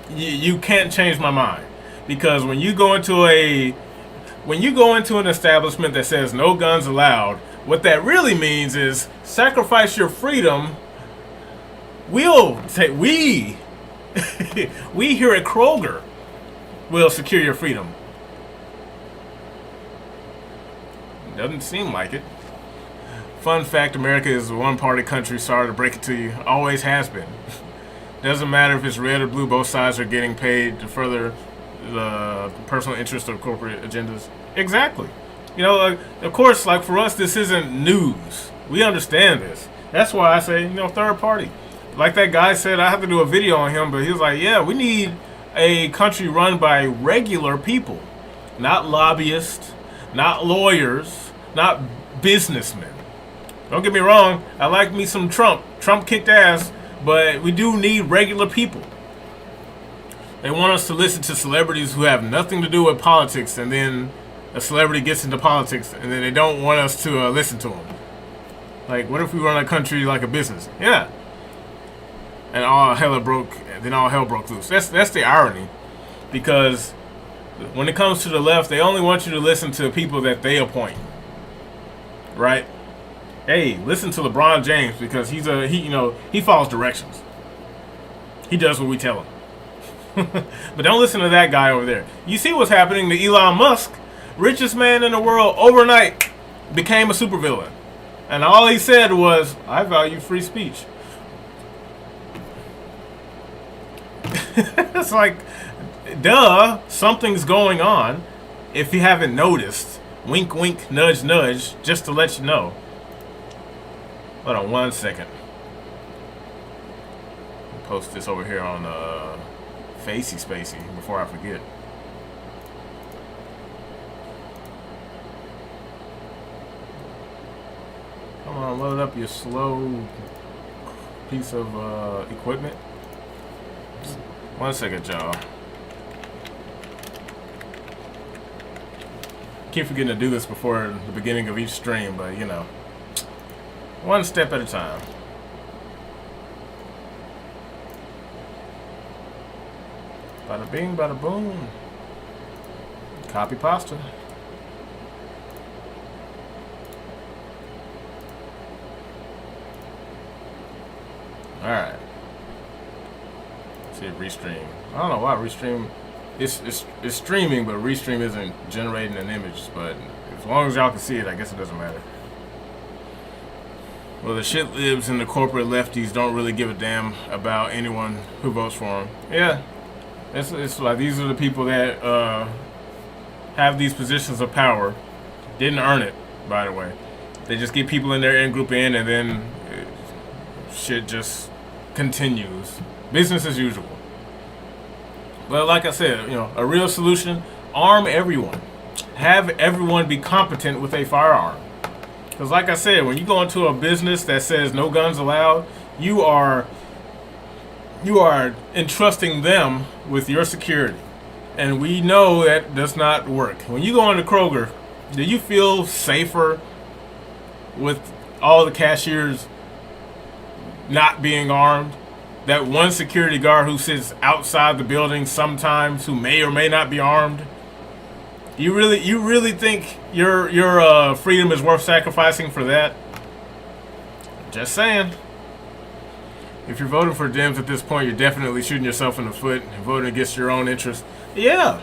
You can't change my mind, because when you go into an establishment that says no guns allowed, What that really means is sacrifice your freedom. We'll take we here at Kroger will secure your freedom. Doesn't seem like it. Fun fact, America is a one-party country. Sorry to break it to you. Always has been. Doesn't matter if it's red or blue, both sides are getting paid to further the personal interest of corporate agendas. Exactly. You know, like, of course, like for us, this isn't news. We understand this. That's why I say, third party. Like that guy said, I have to do a video on him, but he was like, yeah, we need a country run by regular people. Not lobbyists, not lawyers, not businessmen. Don't get me wrong, I like me some Trump. Trump kicked ass, but we do need regular people. They want us to listen to celebrities who have nothing to do with politics, and then a celebrity gets into politics, and then they don't want us to listen to them. Like, what if we run a country like a business? Yeah. And all hell broke loose. That's the irony, because when it comes to the left, they only want you to listen to people that they appoint, right? Hey, listen to LeBron James because he follows directions. He does what we tell him. But don't listen to that guy over there. You see what's happening to Elon Musk, richest man in the world, overnight became a supervillain, and all he said was, "I value free speech." It's like, duh, something's going on. If you haven't noticed, wink, wink, nudge, nudge, just to let you know. Hold on 1 second. Post this over here on Facey Spacey before I forget. Come on, load up your slow piece of equipment. 1 second, y'all. Keep forgetting to do this before the beginning of each stream, but one step at a time. Bada bing, bada boom. Copy pasta. Alright. See, restream. I don't know why restream. It's streaming, but restream isn't generating an image. But as long as y'all can see it, I guess it doesn't matter. Well, the shit libs and the corporate lefties don't really give a damn about anyone who votes for them. Yeah, it's like these are the people that have these positions of power. Didn't earn it, by the way. They just get people in their in-group in, and then shit just continues. Business as usual. But like I said, a real solution, arm everyone. Have everyone be competent with a firearm. Because like I said, when you go into a business that says no guns allowed, you are entrusting them with your security. And we know that does not work. When you go into Kroger, do you feel safer with all the cashiers not being armed? That one security guard who sits outside the building sometimes, who may or may not be armed. You really think your freedom is worth sacrificing for that? Just saying. If you're voting for Dems at this point, you're definitely shooting yourself in the foot and voting against your own interests. Yeah,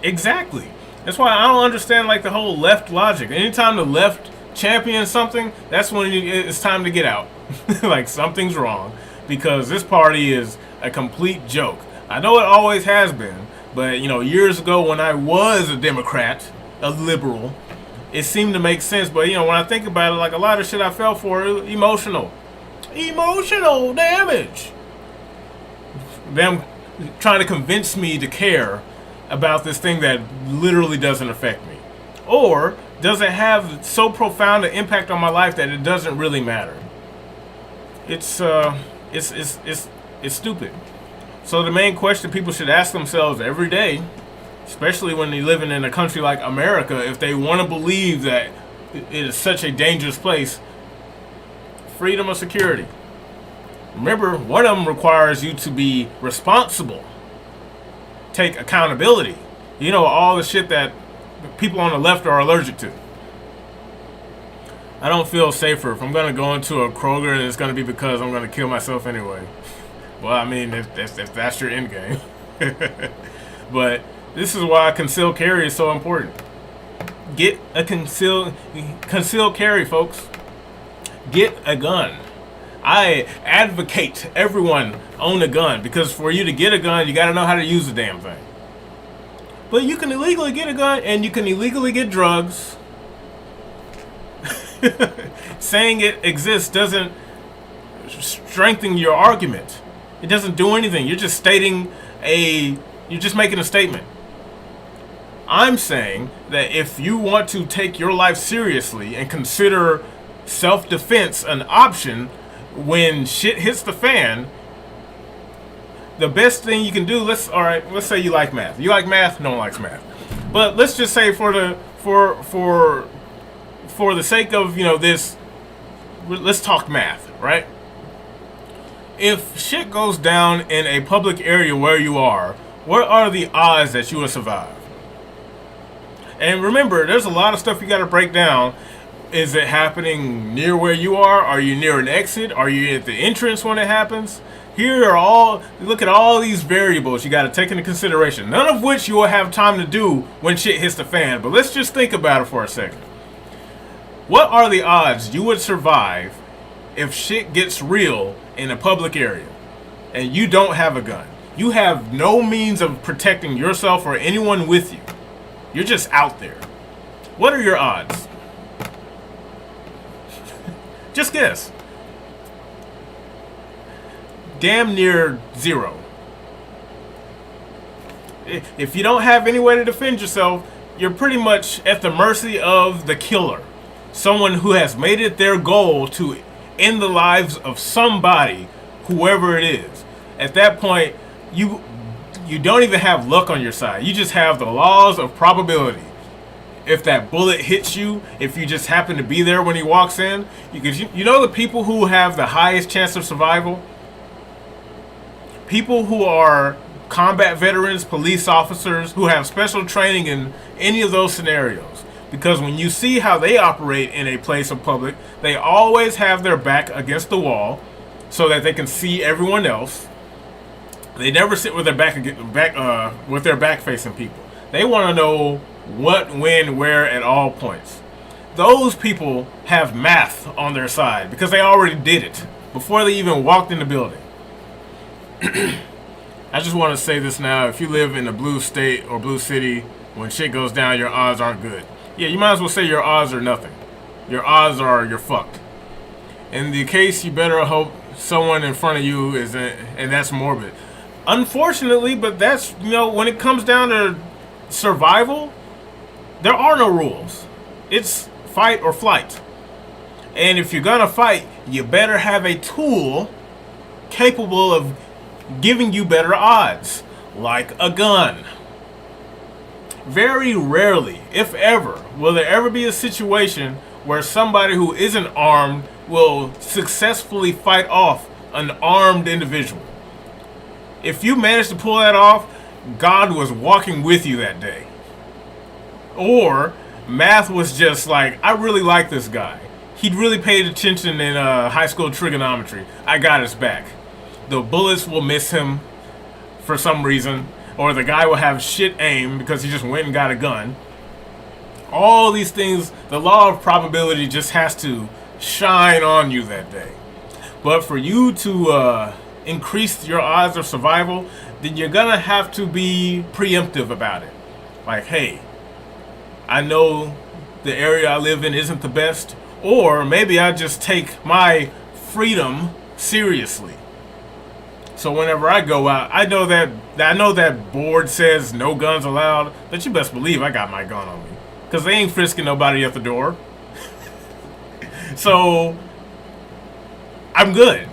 exactly. That's why I don't understand like the whole left logic. Anytime the left champions something, that's when it's time to get out. Like something's wrong, because this party is a complete joke. I know it always has been, but years ago when I was a Democrat, a liberal, it seemed to make sense. But when I think about it, like a lot of shit I fell for, emotional damage. Them trying to convince me to care about this thing that literally doesn't affect me, or does it have so profound an impact on my life that it doesn't really matter. It's stupid. So the main question people should ask themselves every day, especially when they're living in a country like America, if they want to believe that it is such a dangerous place, freedom or security. Remember, one of them requires you to be responsible, take accountability. All the shit that people on the left are allergic to. I don't feel safer if I'm gonna go into a Kroger and it's gonna be because I'm gonna kill myself anyway. Well, I mean, if that's your end game. But this is why concealed carry is so important. Get a concealed carry, folks. Get a gun. I advocate everyone own a gun, because for you to get a gun, you got to know how to use the damn thing. But you can illegally get a gun, and you can illegally get drugs. Saying it exists doesn't strengthen your argument. It doesn't do anything. You're just you're just making a statement. I'm saying that if you want to take your life seriously and consider self-defense an option when shit hits the fan, the best thing you can do, let's say you like math. You like math? No one likes math. But let's just say for the sake of, this, let's talk math, right? If shit goes down in a public area where you are, what are the odds that you will survive? And remember, there's a lot of stuff you got to break down. Is it happening near where you are? Are you near an exit? Are you at the entrance when it happens? Look at all these variables you got to take into consideration, none of which you will have time to do when shit hits the fan. But let's just think about it for a second. What are the odds you would survive if shit gets real in a public area and you don't have a gun? You have no means of protecting yourself or anyone with you. You're just out there. What are your odds? Just guess. Damn near zero. If you don't have any way to defend yourself, you're pretty much at the mercy of the killer. Someone who has made it their goal to end the lives of somebody, whoever it is. At that point, you don't even have luck on your side. You just have the laws of probability. If that bullet hits you, if you just happen to be there when he walks in, you know the people who have the highest chance of survival? People who are combat veterans, police officers, who have special training in any of those scenarios. Because when you see how they operate in a place of public, they always have their back against the wall so that they can see everyone else. They never sit with their back facing people. They want to know what, when, where at all points. Those people have math on their side because they already did it before they even walked in the building. I just want to say this now. If you live in a blue state or blue city, when shit goes down, your odds aren't good. Yeah, you might as well say your odds are nothing. Your odds are you're fucked. In the case, you better hope someone in front of you isn't, and that's morbid. Unfortunately, but that's, when it comes down to survival, there are no rules. It's fight or flight. And if you're gonna fight, you better have a tool capable of giving you better odds, like a gun. Very rarely, if ever, will there ever be a situation where somebody who isn't armed will successfully fight off an armed individual. If you manage to pull that off, God was walking with you that day. Or math was just like, I really like this guy. He'd really paid attention in high school trigonometry. I got his back. The bullets will miss him for some reason, or the guy will have shit aim because he just went and got a gun. All these things, the law of probability just has to shine on you that day. But for you to increase your odds of survival, then you're gonna have to be preemptive about it. Like, hey, I know the area I live in isn't the best, or maybe I just take my freedom seriously. So whenever I go out, I know that board says no guns allowed, but you best believe I got my gun on me, because they ain't frisking nobody at the door. So I'm good.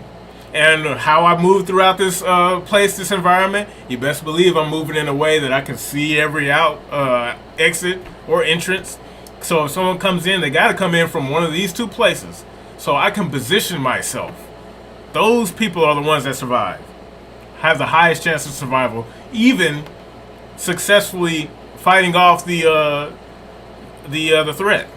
And how I move throughout this this environment, you best believe I'm moving in a way that I can see every exit or entrance. So if someone comes in, they got to come in from one of these two places, so I can position myself. Those people are the ones that survive, have the highest chance of survival, even successfully fighting off the threat.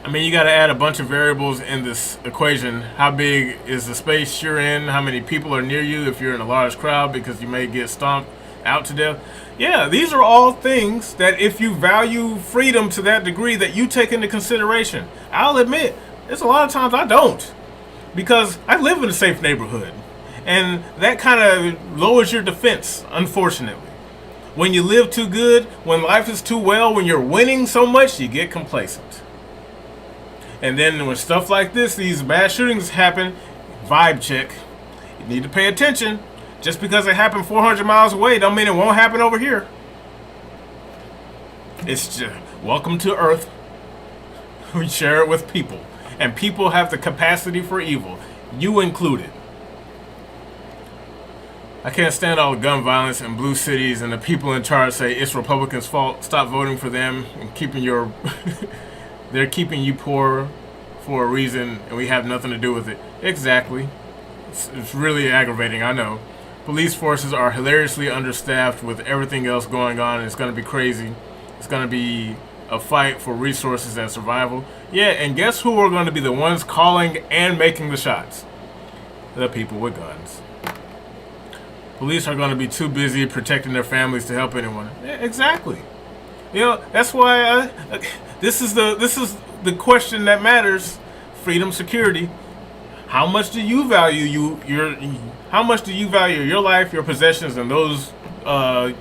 I mean, you got to add a bunch of variables in this equation. How big is the space you're in? How many people are near you if you're in a large crowd, because you may get stomped out to death? Yeah, these are all things that if you value freedom to that degree that you take into consideration. I'll admit, there's a lot of times I don't, because I live in a safe neighborhood. And that kind of lowers your defense, unfortunately. When you live too good, when life is too well, when you're winning so much, you get complacent. And then when stuff like this, these mass shootings happen, vibe check. You need to pay attention. Just because it happened 400 miles away don't mean it won't happen over here. It's just, welcome to Earth. We share it with people. And people have the capacity for evil. You included. I can't stand all the gun violence in blue cities and the people in charge say it's Republicans' fault. Stop voting for them and keeping your... They're keeping you poor for a reason, and we have nothing to do with it. Exactly. It's really aggravating, I know. Police forces are hilariously understaffed with everything else going on, and it's going to be crazy. It's going to be a fight for resources and survival. Yeah, and guess who are going to be the ones calling and making the shots? The people with guns. Police are going to be too busy protecting their families to help anyone. Yeah, exactly. You know, that's why this is the question that matters. Freedom, security. How much do you value how much do you value your life, your possessions, and those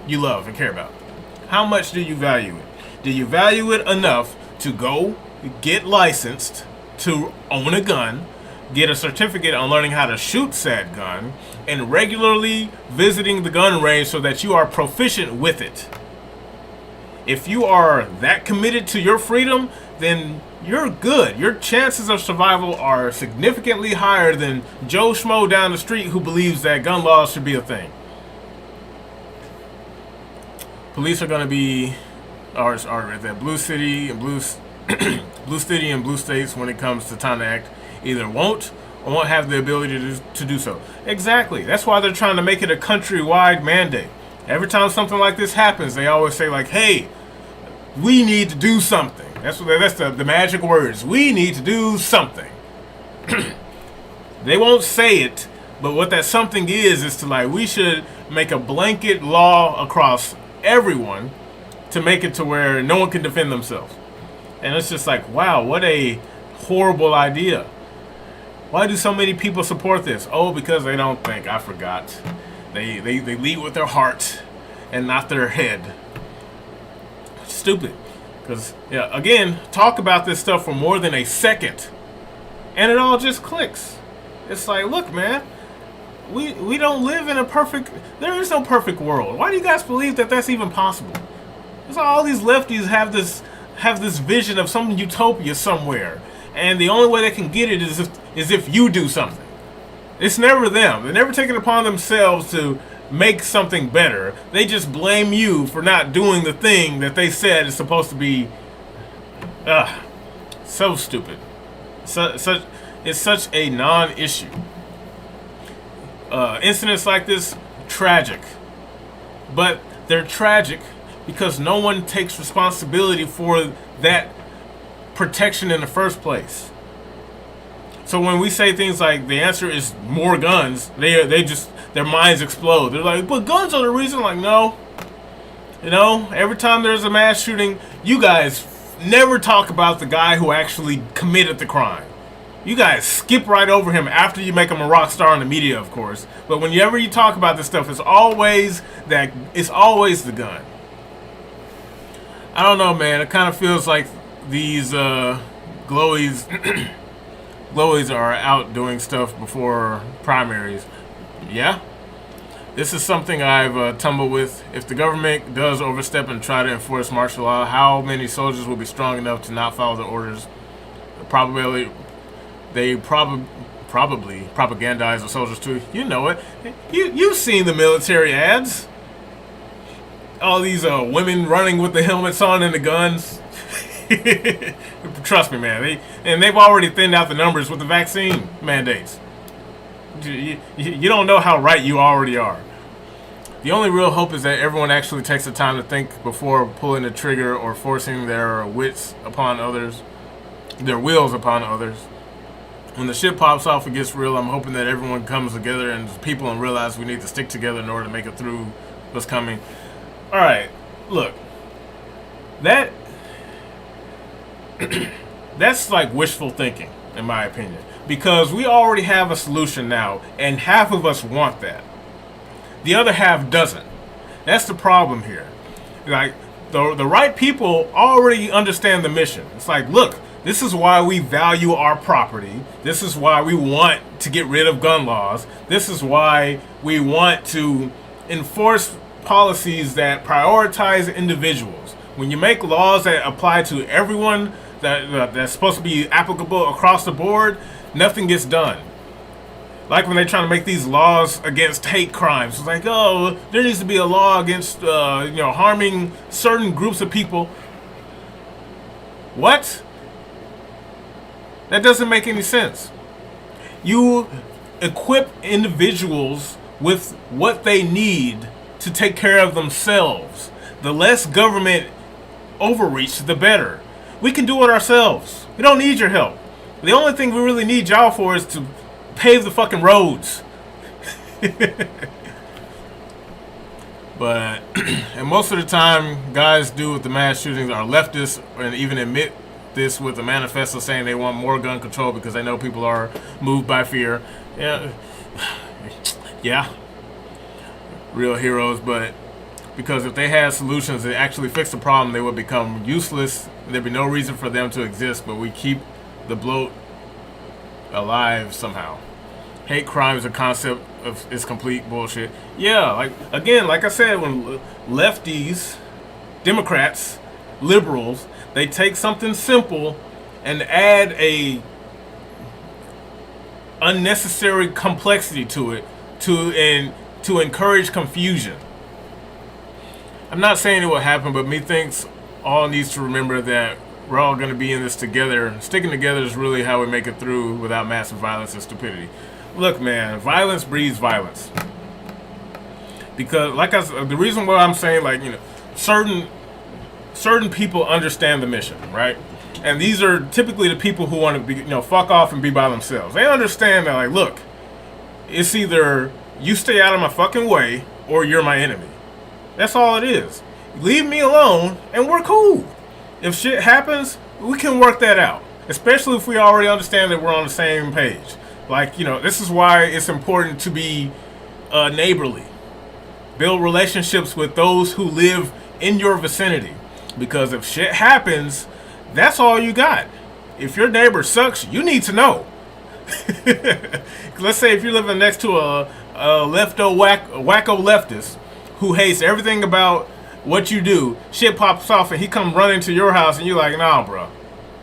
you love and care about? How much do you value it? Do you value it enough to go get licensed to own a gun, get a certificate on learning how to shoot said gun, and regularly visiting the gun range so that you are proficient with it? If you are that committed to your freedom, then you're good. Your chances of survival are significantly higher than Joe Schmo down the street who believes that gun laws should be a thing. Police are going to be, are that blue city and blue city and blue states when it comes to time to act either won't or won't have the ability to do so. Exactly. That's why they're trying to make it a countrywide mandate. Every time something like this happens, they always say like, hey, we need to do something. That's the magic words. We need to do something. They won't say it, but what that something is to like, we should make a blanket law across everyone to make it to where no one can defend themselves. And it's just like, wow, what a horrible idea. Why do so many people support this? Oh, because they don't think. I forgot. They lead with their heart and not their head. Stupid. Because, yeah, again, talk about this stuff for more than a second, and it all just clicks. It's like, look, man, we don't live in a perfect... There is no perfect world. Why do you guys believe that that's even possible? It's like all these lefties have this vision of some utopia somewhere, and the only way they can get it is if you do something. It's never them. They never take it upon themselves to make something better. They just blame you for not doing the thing that they said is supposed to be. So stupid. It's such a non-issue. Incidents like this, tragic. But they're tragic because no one takes responsibility for that protection in the first place. So when we say things like the answer is more guns, they just, their minds explode. They're like, but guns are the reason. Like, no. You know, every time there's a mass shooting, you guys never talk about the guy who actually committed the crime. You guys skip right over him after you make him a rock star in the media, of course. But whenever you talk about this stuff, it's always the gun. I don't know, man. It kind of feels like these glowies are out doing stuff before primaries. Yeah, this is something I've tumbled with. If the government does overstep and try to enforce martial law, how many soldiers will be strong enough to not follow the orders? They probably propagandize the soldiers too. You know it. You've seen the military ads. All these women running with the helmets on and the guns. Trust me, man. They've already thinned out the numbers with the vaccine mandates. You don't know how right you already are. The only real hope is that everyone actually takes the time to think before pulling the trigger or forcing their wits upon others. their wills upon others. When the shit pops off and gets real, I'm hoping that everyone comes together and people and realize we need to stick together in order to make it through what's coming. All right, look, that's like wishful thinking, in my opinion, because we already have a solution now, and half of us want that. The other half doesn't. That's the problem here. Like, the right people already understand the mission. It's like, look, this is why we value our property. This is why we want to get rid of gun laws. This is why we want to enforce policies that prioritize individuals. When you make laws that apply to everyone, that's supposed to be applicable across the board, nothing gets done. Like when they're trying to make these laws against hate crimes. It's like, oh, there needs to be a law against, harming certain groups of people. What? That doesn't make any sense. You equip individuals with what they need to take care of themselves. The less government overreach, the better. We can do it ourselves. We don't need your help. The only thing we really need y'all for is to pave the fucking roads. But and most of the time, guys do with the mass shootings are leftists, and even admit this with a manifesto saying they want more gun control because they know people are moved by fear. Yeah, real heroes. But because if they had solutions that actually fix the problem, they would become useless. There'd be no reason for them to exist, but we keep the bloat alive somehow. Hate crime is a concept is complete bullshit. Yeah, like I said, when lefties, Democrats, liberals, they take something simple and add a unnecessary complexity to it to encourage confusion. I'm not saying it will happen, but methinks all needs to remember that we're all going to be in this together. Sticking together is really how we make it through without massive violence and stupidity. Look, man, violence breeds violence. Because, the reason why I'm saying, certain people understand the mission, right? And these are typically the people who want to be, fuck off and be by themselves. They understand that, look, it's either you stay out of my fucking way or you're my enemy. That's all it is. Leave me alone and we're cool. If shit happens, we can work that out. Especially if we already understand that we're on the same page. This is why it's important to be neighborly. Build relationships with those who live in your vicinity. Because if shit happens, that's all you got. If your neighbor sucks, you need to know. Let's say if you're living next to a wacko leftist who hates everything about what you do, shit pops off and he come running to your house and you're like, nah, bro.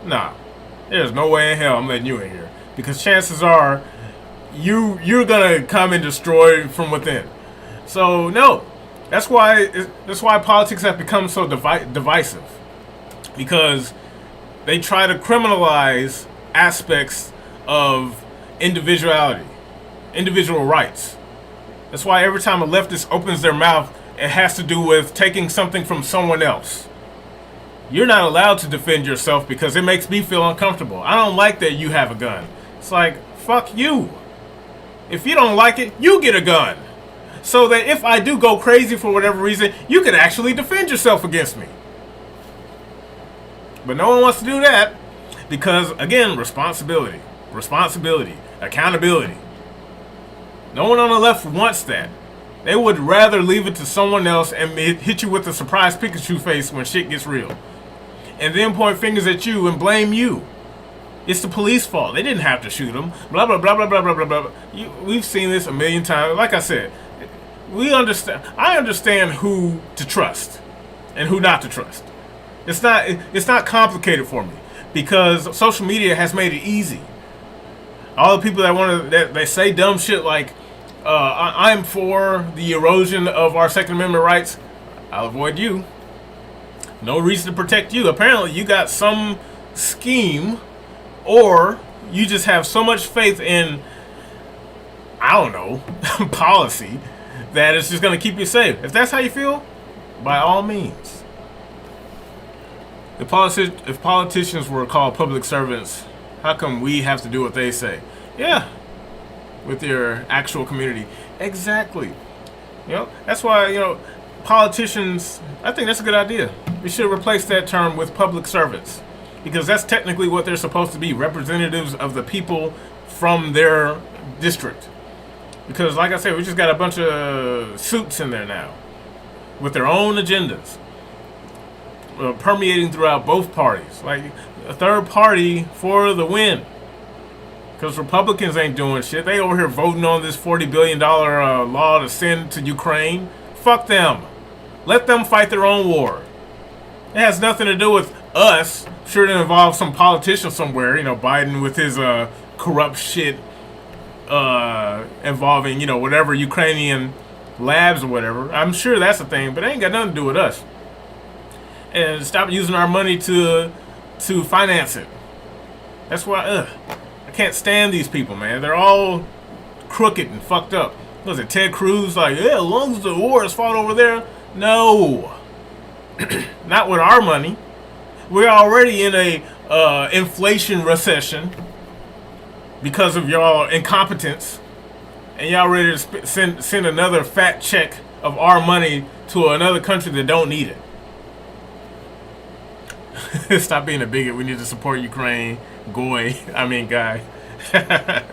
Nah. There's no way in hell I'm letting you in here. Because chances are you're gonna come and destroy from within. So no. That's why politics have become so divisive. Because they try to criminalize aspects of individuality, individual rights. That's why every time a leftist opens their mouth, it has to do with taking something from someone else. You're not allowed to defend yourself because it makes me feel uncomfortable. I don't like that you have a gun. It's like, fuck you. If you don't like it, you get a gun. So that if I do go crazy for whatever reason, you can actually defend yourself against me. But no one wants to do that because, again, responsibility, accountability. No one on the left wants that. They would rather leave it to someone else and hit you with a surprise Pikachu face when shit gets real. And then point fingers at you and blame you. It's the police fault. They didn't have to shoot him. Blah, blah, blah, blah, blah, blah, blah, blah. We've seen this a million times. Like I said, I understand who to trust and who not to trust. It's not complicated for me because social media has made it easy. All the people that they say dumb shit like I'm for the erosion of our Second Amendment rights, I'll avoid you. No reason to protect you. Apparently you got some scheme, or you just have so much faith in, I don't know, policy that it's just going to keep you safe. If that's how you feel, by all means. If politicians were called public servants, how come we have to do what they say? Yeah, with your actual community. Exactly. You know, that's why, you know, politicians, I think that's a good idea. We should replace that term with public servants, because that's technically what they're supposed to be, representatives of the people from their district. Because like I said, we just got a bunch of suits in there now with their own agendas, permeating throughout both parties. Like a third party for the win. Because Republicans ain't doing shit. They over here voting on this $40 billion law to send to Ukraine. Fuck them. Let them fight their own war. It has nothing to do with us. Sure, it involves some politician somewhere. You know, Biden with his corrupt shit involving, you know, whatever Ukrainian labs or whatever. I'm sure that's a thing, but it ain't got nothing to do with us. And stop using our money to finance it. That's why, I can't stand these people, man. They're all crooked and fucked up. Was it Ted Cruz? Like, yeah, as long as the war is fought over there. No. Not with our money. We're already in a inflation recession because of y'all incompetence. And y'all ready to send another fat check of our money to another country that don't need it. Stop being a bigot. We need to support Ukraine. Guy. That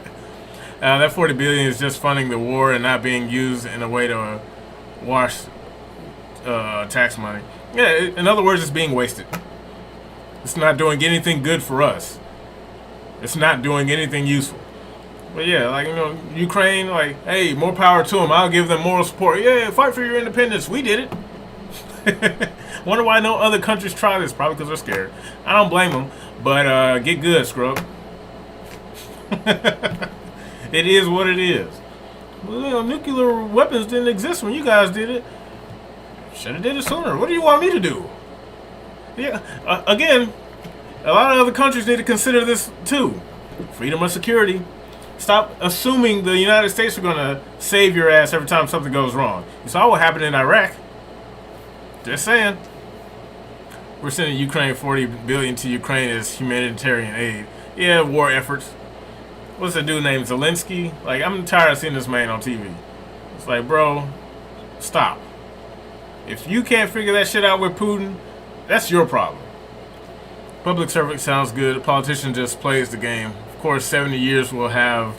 $40 billion is just funding the war and not being used in a way to wash tax money. Yeah, in other words, it's being wasted. It's not doing anything good for us. It's not doing anything useful. But yeah, like, you know, Ukraine, like, hey, more power to them. I'll give them moral support. Yeah, fight for your independence. We did it. Wonder why no other countries try this. Probably because they're scared. I don't blame them. But get good, scrub. It is what it is. Well, you know, nuclear weapons didn't exist when you guys did it. Should have did it sooner. What do you want me to do? Yeah. Again, a lot of other countries need to consider this too. Freedom of security. Stop assuming the United States are going to save your ass every time something goes wrong. You saw what happened in Iraq. Just saying. We're sending Ukraine $40 billion to Ukraine as humanitarian aid. Yeah, war efforts. What's the dude named Zelensky? Like, I'm tired of seeing this man on TV. It's like, bro, stop. If you can't figure that shit out with Putin, that's your problem. Public servant sounds good. A politician just plays the game. Of course, 70 years will have,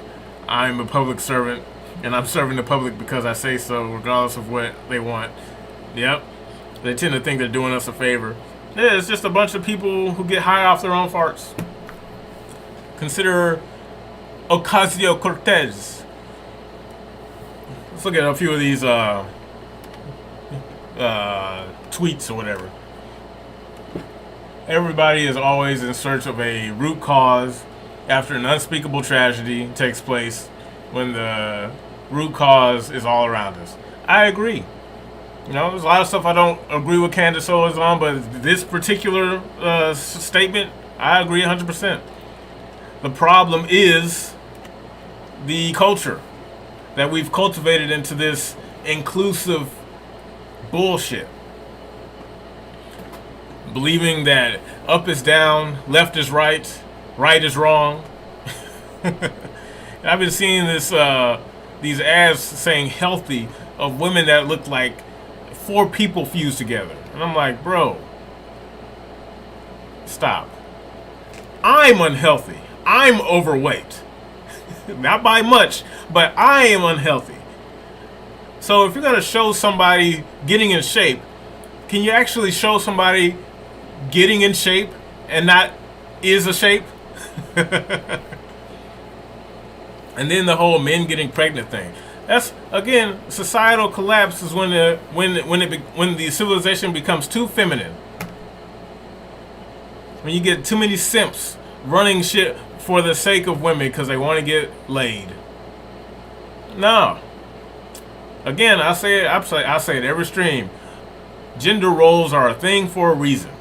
I'm a public servant, and I'm serving the public because I say so, regardless of what they want. Yep. They tend to think they're doing us a favor. Yeah, it's just a bunch of people who get high off their own farts. Consider Ocasio-Cortez. Let's look at a few of these tweets or whatever. Everybody is always in search of a root cause after an unspeakable tragedy takes place when the root cause is all around us. I agree. You know, there's a lot of stuff I don't agree with Candace Owens on, but this particular statement, I agree 100%. The problem is the culture that we've cultivated into this inclusive bullshit. Believing that up is down, left is right, right is wrong. And I've been seeing this these ads saying healthy of women that look like 4 people fused together. And I'm like, bro, stop. I'm unhealthy. I'm overweight. Not by much, but I am unhealthy. So if you're going to show somebody getting in shape, can you actually show somebody getting in shape and not is a shape? And then the whole men getting pregnant thing. That's, again, societal collapse is when the civilization becomes too feminine. When you get too many simps running shit for the sake of women because they want to get laid. No. Again, I say it every stream. Gender roles are a thing for a reason.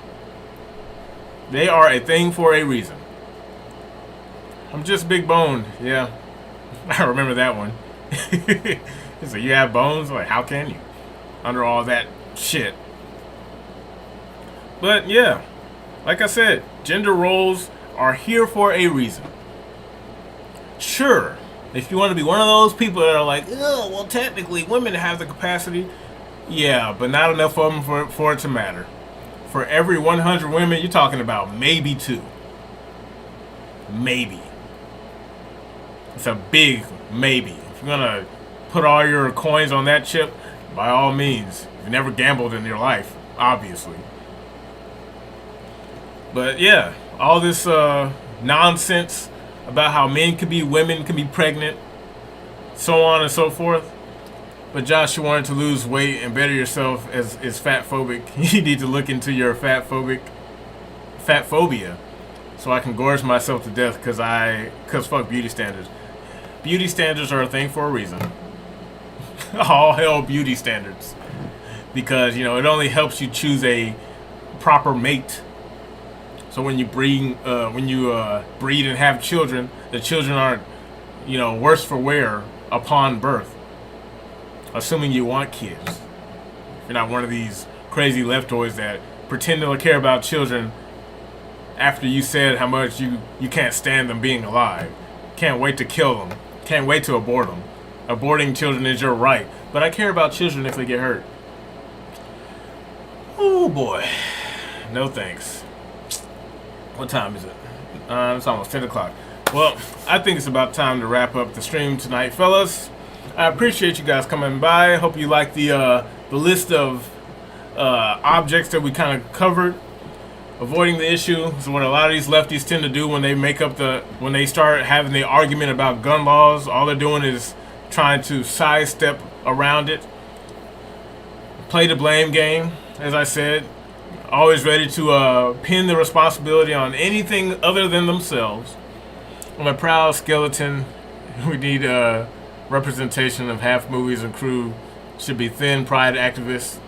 They are a thing for a reason. I'm just big boned, yeah. I remember that one. So you have bones? Like, how can you? Under all that shit. But yeah, Like I said, gender roles are here for a reason. Sure, if you want to be one of those people that are like, oh, well, technically women have the capacity. Yeah, but not enough of them for it to matter. For every 100 women, you're talking about maybe 2. Maybe. It's a big maybe. If you're going to put all your coins on that chip, by all means. You've never gambled in your life, obviously. But yeah, all this nonsense about how men can be women, can be pregnant, so on and so forth. But Josh, you wanted to lose weight and better yourself as fat phobic. You need to look into your fat phobia, so I can gorge myself to death because fuck beauty standards. Beauty standards are a thing for a reason. All hell beauty standards, because it only helps you choose a proper mate. So when you breed and have children, the children aren't worse for wear upon birth. Assuming you want kids. You're not one of these crazy leftoids that pretend to care about children after you said how much you can't stand them being alive. Can't wait to kill them. Can't wait to abort them. Aborting children is your right. But I care about children if they get hurt. Oh boy. No thanks. What time is it? It's almost 10 o'clock. Well, I think it's about time to wrap up the stream tonight, fellas. I appreciate you guys coming by. I hope you like the list of objects that we kind of covered. Avoiding the issue is what a lot of these lefties tend to do when they start having the argument about gun laws. All they're doing is trying to sidestep around it. Play the blame game, as I said. Always ready to pin the responsibility on anything other than themselves. I'm a proud skeleton. We need representation of half movies and crew. Should be thin pride activists,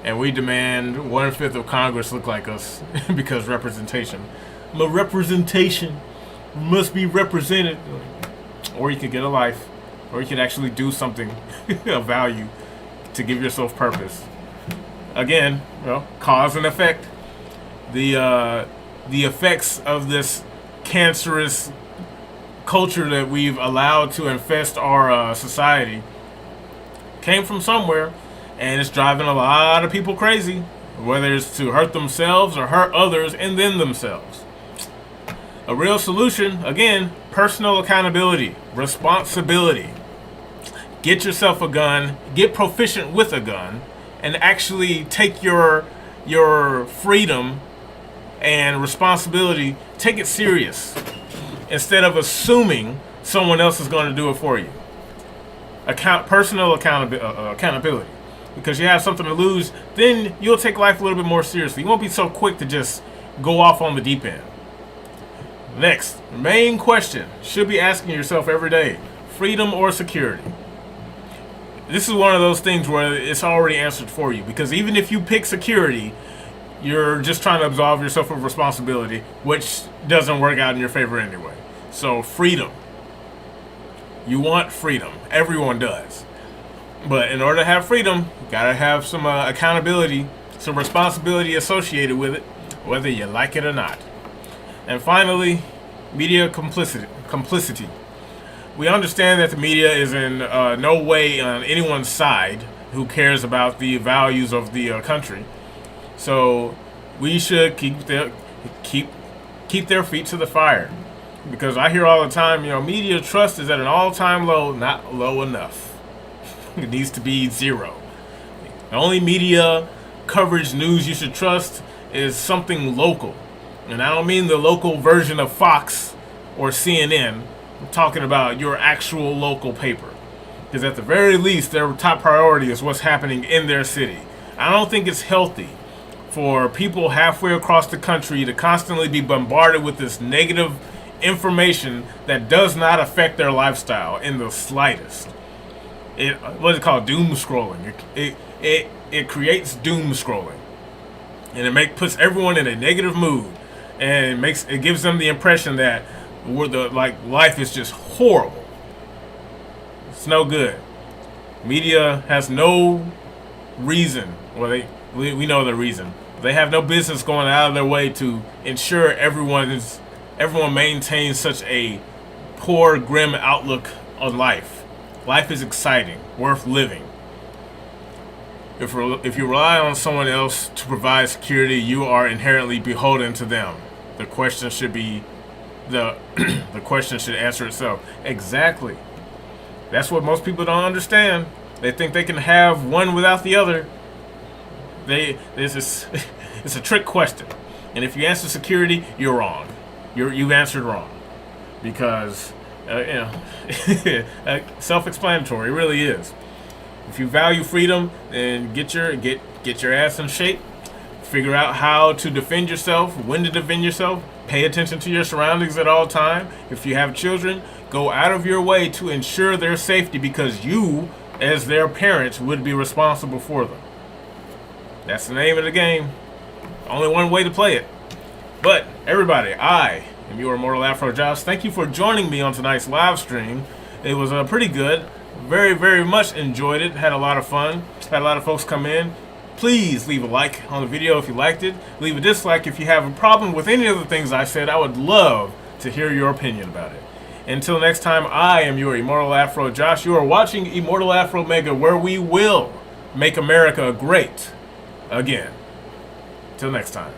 and we demand 1/5 of Congress look like us because representation. The representation must be represented. Or you could get a life, or you could actually do something of value to give yourself purpose. Again, cause and effect. The effects of this cancerous culture that we've allowed to infest our society came from somewhere, and it's driving a lot of people crazy, whether it's to hurt themselves or hurt others and then themselves. A real solution, again, personal accountability, responsibility. Get yourself a gun, get proficient with a gun, and actually take your freedom and responsibility, take it serious, instead of assuming someone else is going to do it for you. Personal accountability. Because you have something to lose, then you'll take life a little bit more seriously. You won't be so quick to just go off on the deep end. Next, main question should be asking yourself every day: freedom or security? This is one of those things where it's already answered for you, because even if you pick security, you're just trying to absolve yourself of responsibility, which doesn't work out in your favor anyway. So freedom. You want freedom. Everyone does. But in order to have freedom, you gotta have some accountability, some responsibility associated with it, whether you like it or not. And finally, media complicity. We understand that the media is in no way on anyone's side who cares about the values of the country. So we should keep their feet to the fire. Because I hear all the time, media trust is at an all-time low, not low enough. It needs to be 0. The only media coverage news you should trust is something local. And I don't mean the local version of Fox or CNN. I'm talking about your actual local paper. Because at the very least, their top priority is what's happening in their city. I don't think it's healthy for people halfway across the country to constantly be bombarded with this negative information that does not affect their lifestyle in the slightest. What is it called? Doom scrolling. It creates doom scrolling, and it puts everyone in a negative mood, and it gives them the impression that life is just horrible. It's no good. Media has no reason. Well, we know the reason, They have no business going out of their way to ensure everyone maintains such a poor, grim outlook on life. Life is exciting, worth living. If you rely on someone else to provide security, you are inherently beholden to them. The question should be the question should answer itself. Exactly. That's what most people don't understand. They think they can have one without the other. It's a trick question, and if you answer security, you're wrong. You've answered wrong, because self-explanatory. It really is. If you value freedom, then get your ass in shape. Figure out how to defend yourself, when to defend yourself. Pay attention to your surroundings at all time. If you have children, go out of your way to ensure their safety, because you, as their parents, would be responsible for them. That's the name of the game. Only one way to play it. But everybody, I am your Immortal Afro Josh. Thank you for joining me on tonight's live stream. It was pretty good. Very, very much enjoyed it. Had a lot of fun. Had a lot of folks come in. Please leave a like on the video if you liked it. Leave a dislike if you have a problem with any of the things I said. I would love to hear your opinion about it. Until next time, I am your Immortal Afro Josh. You are watching Immortal AFROMEGA, where we will make America great again. Till next time.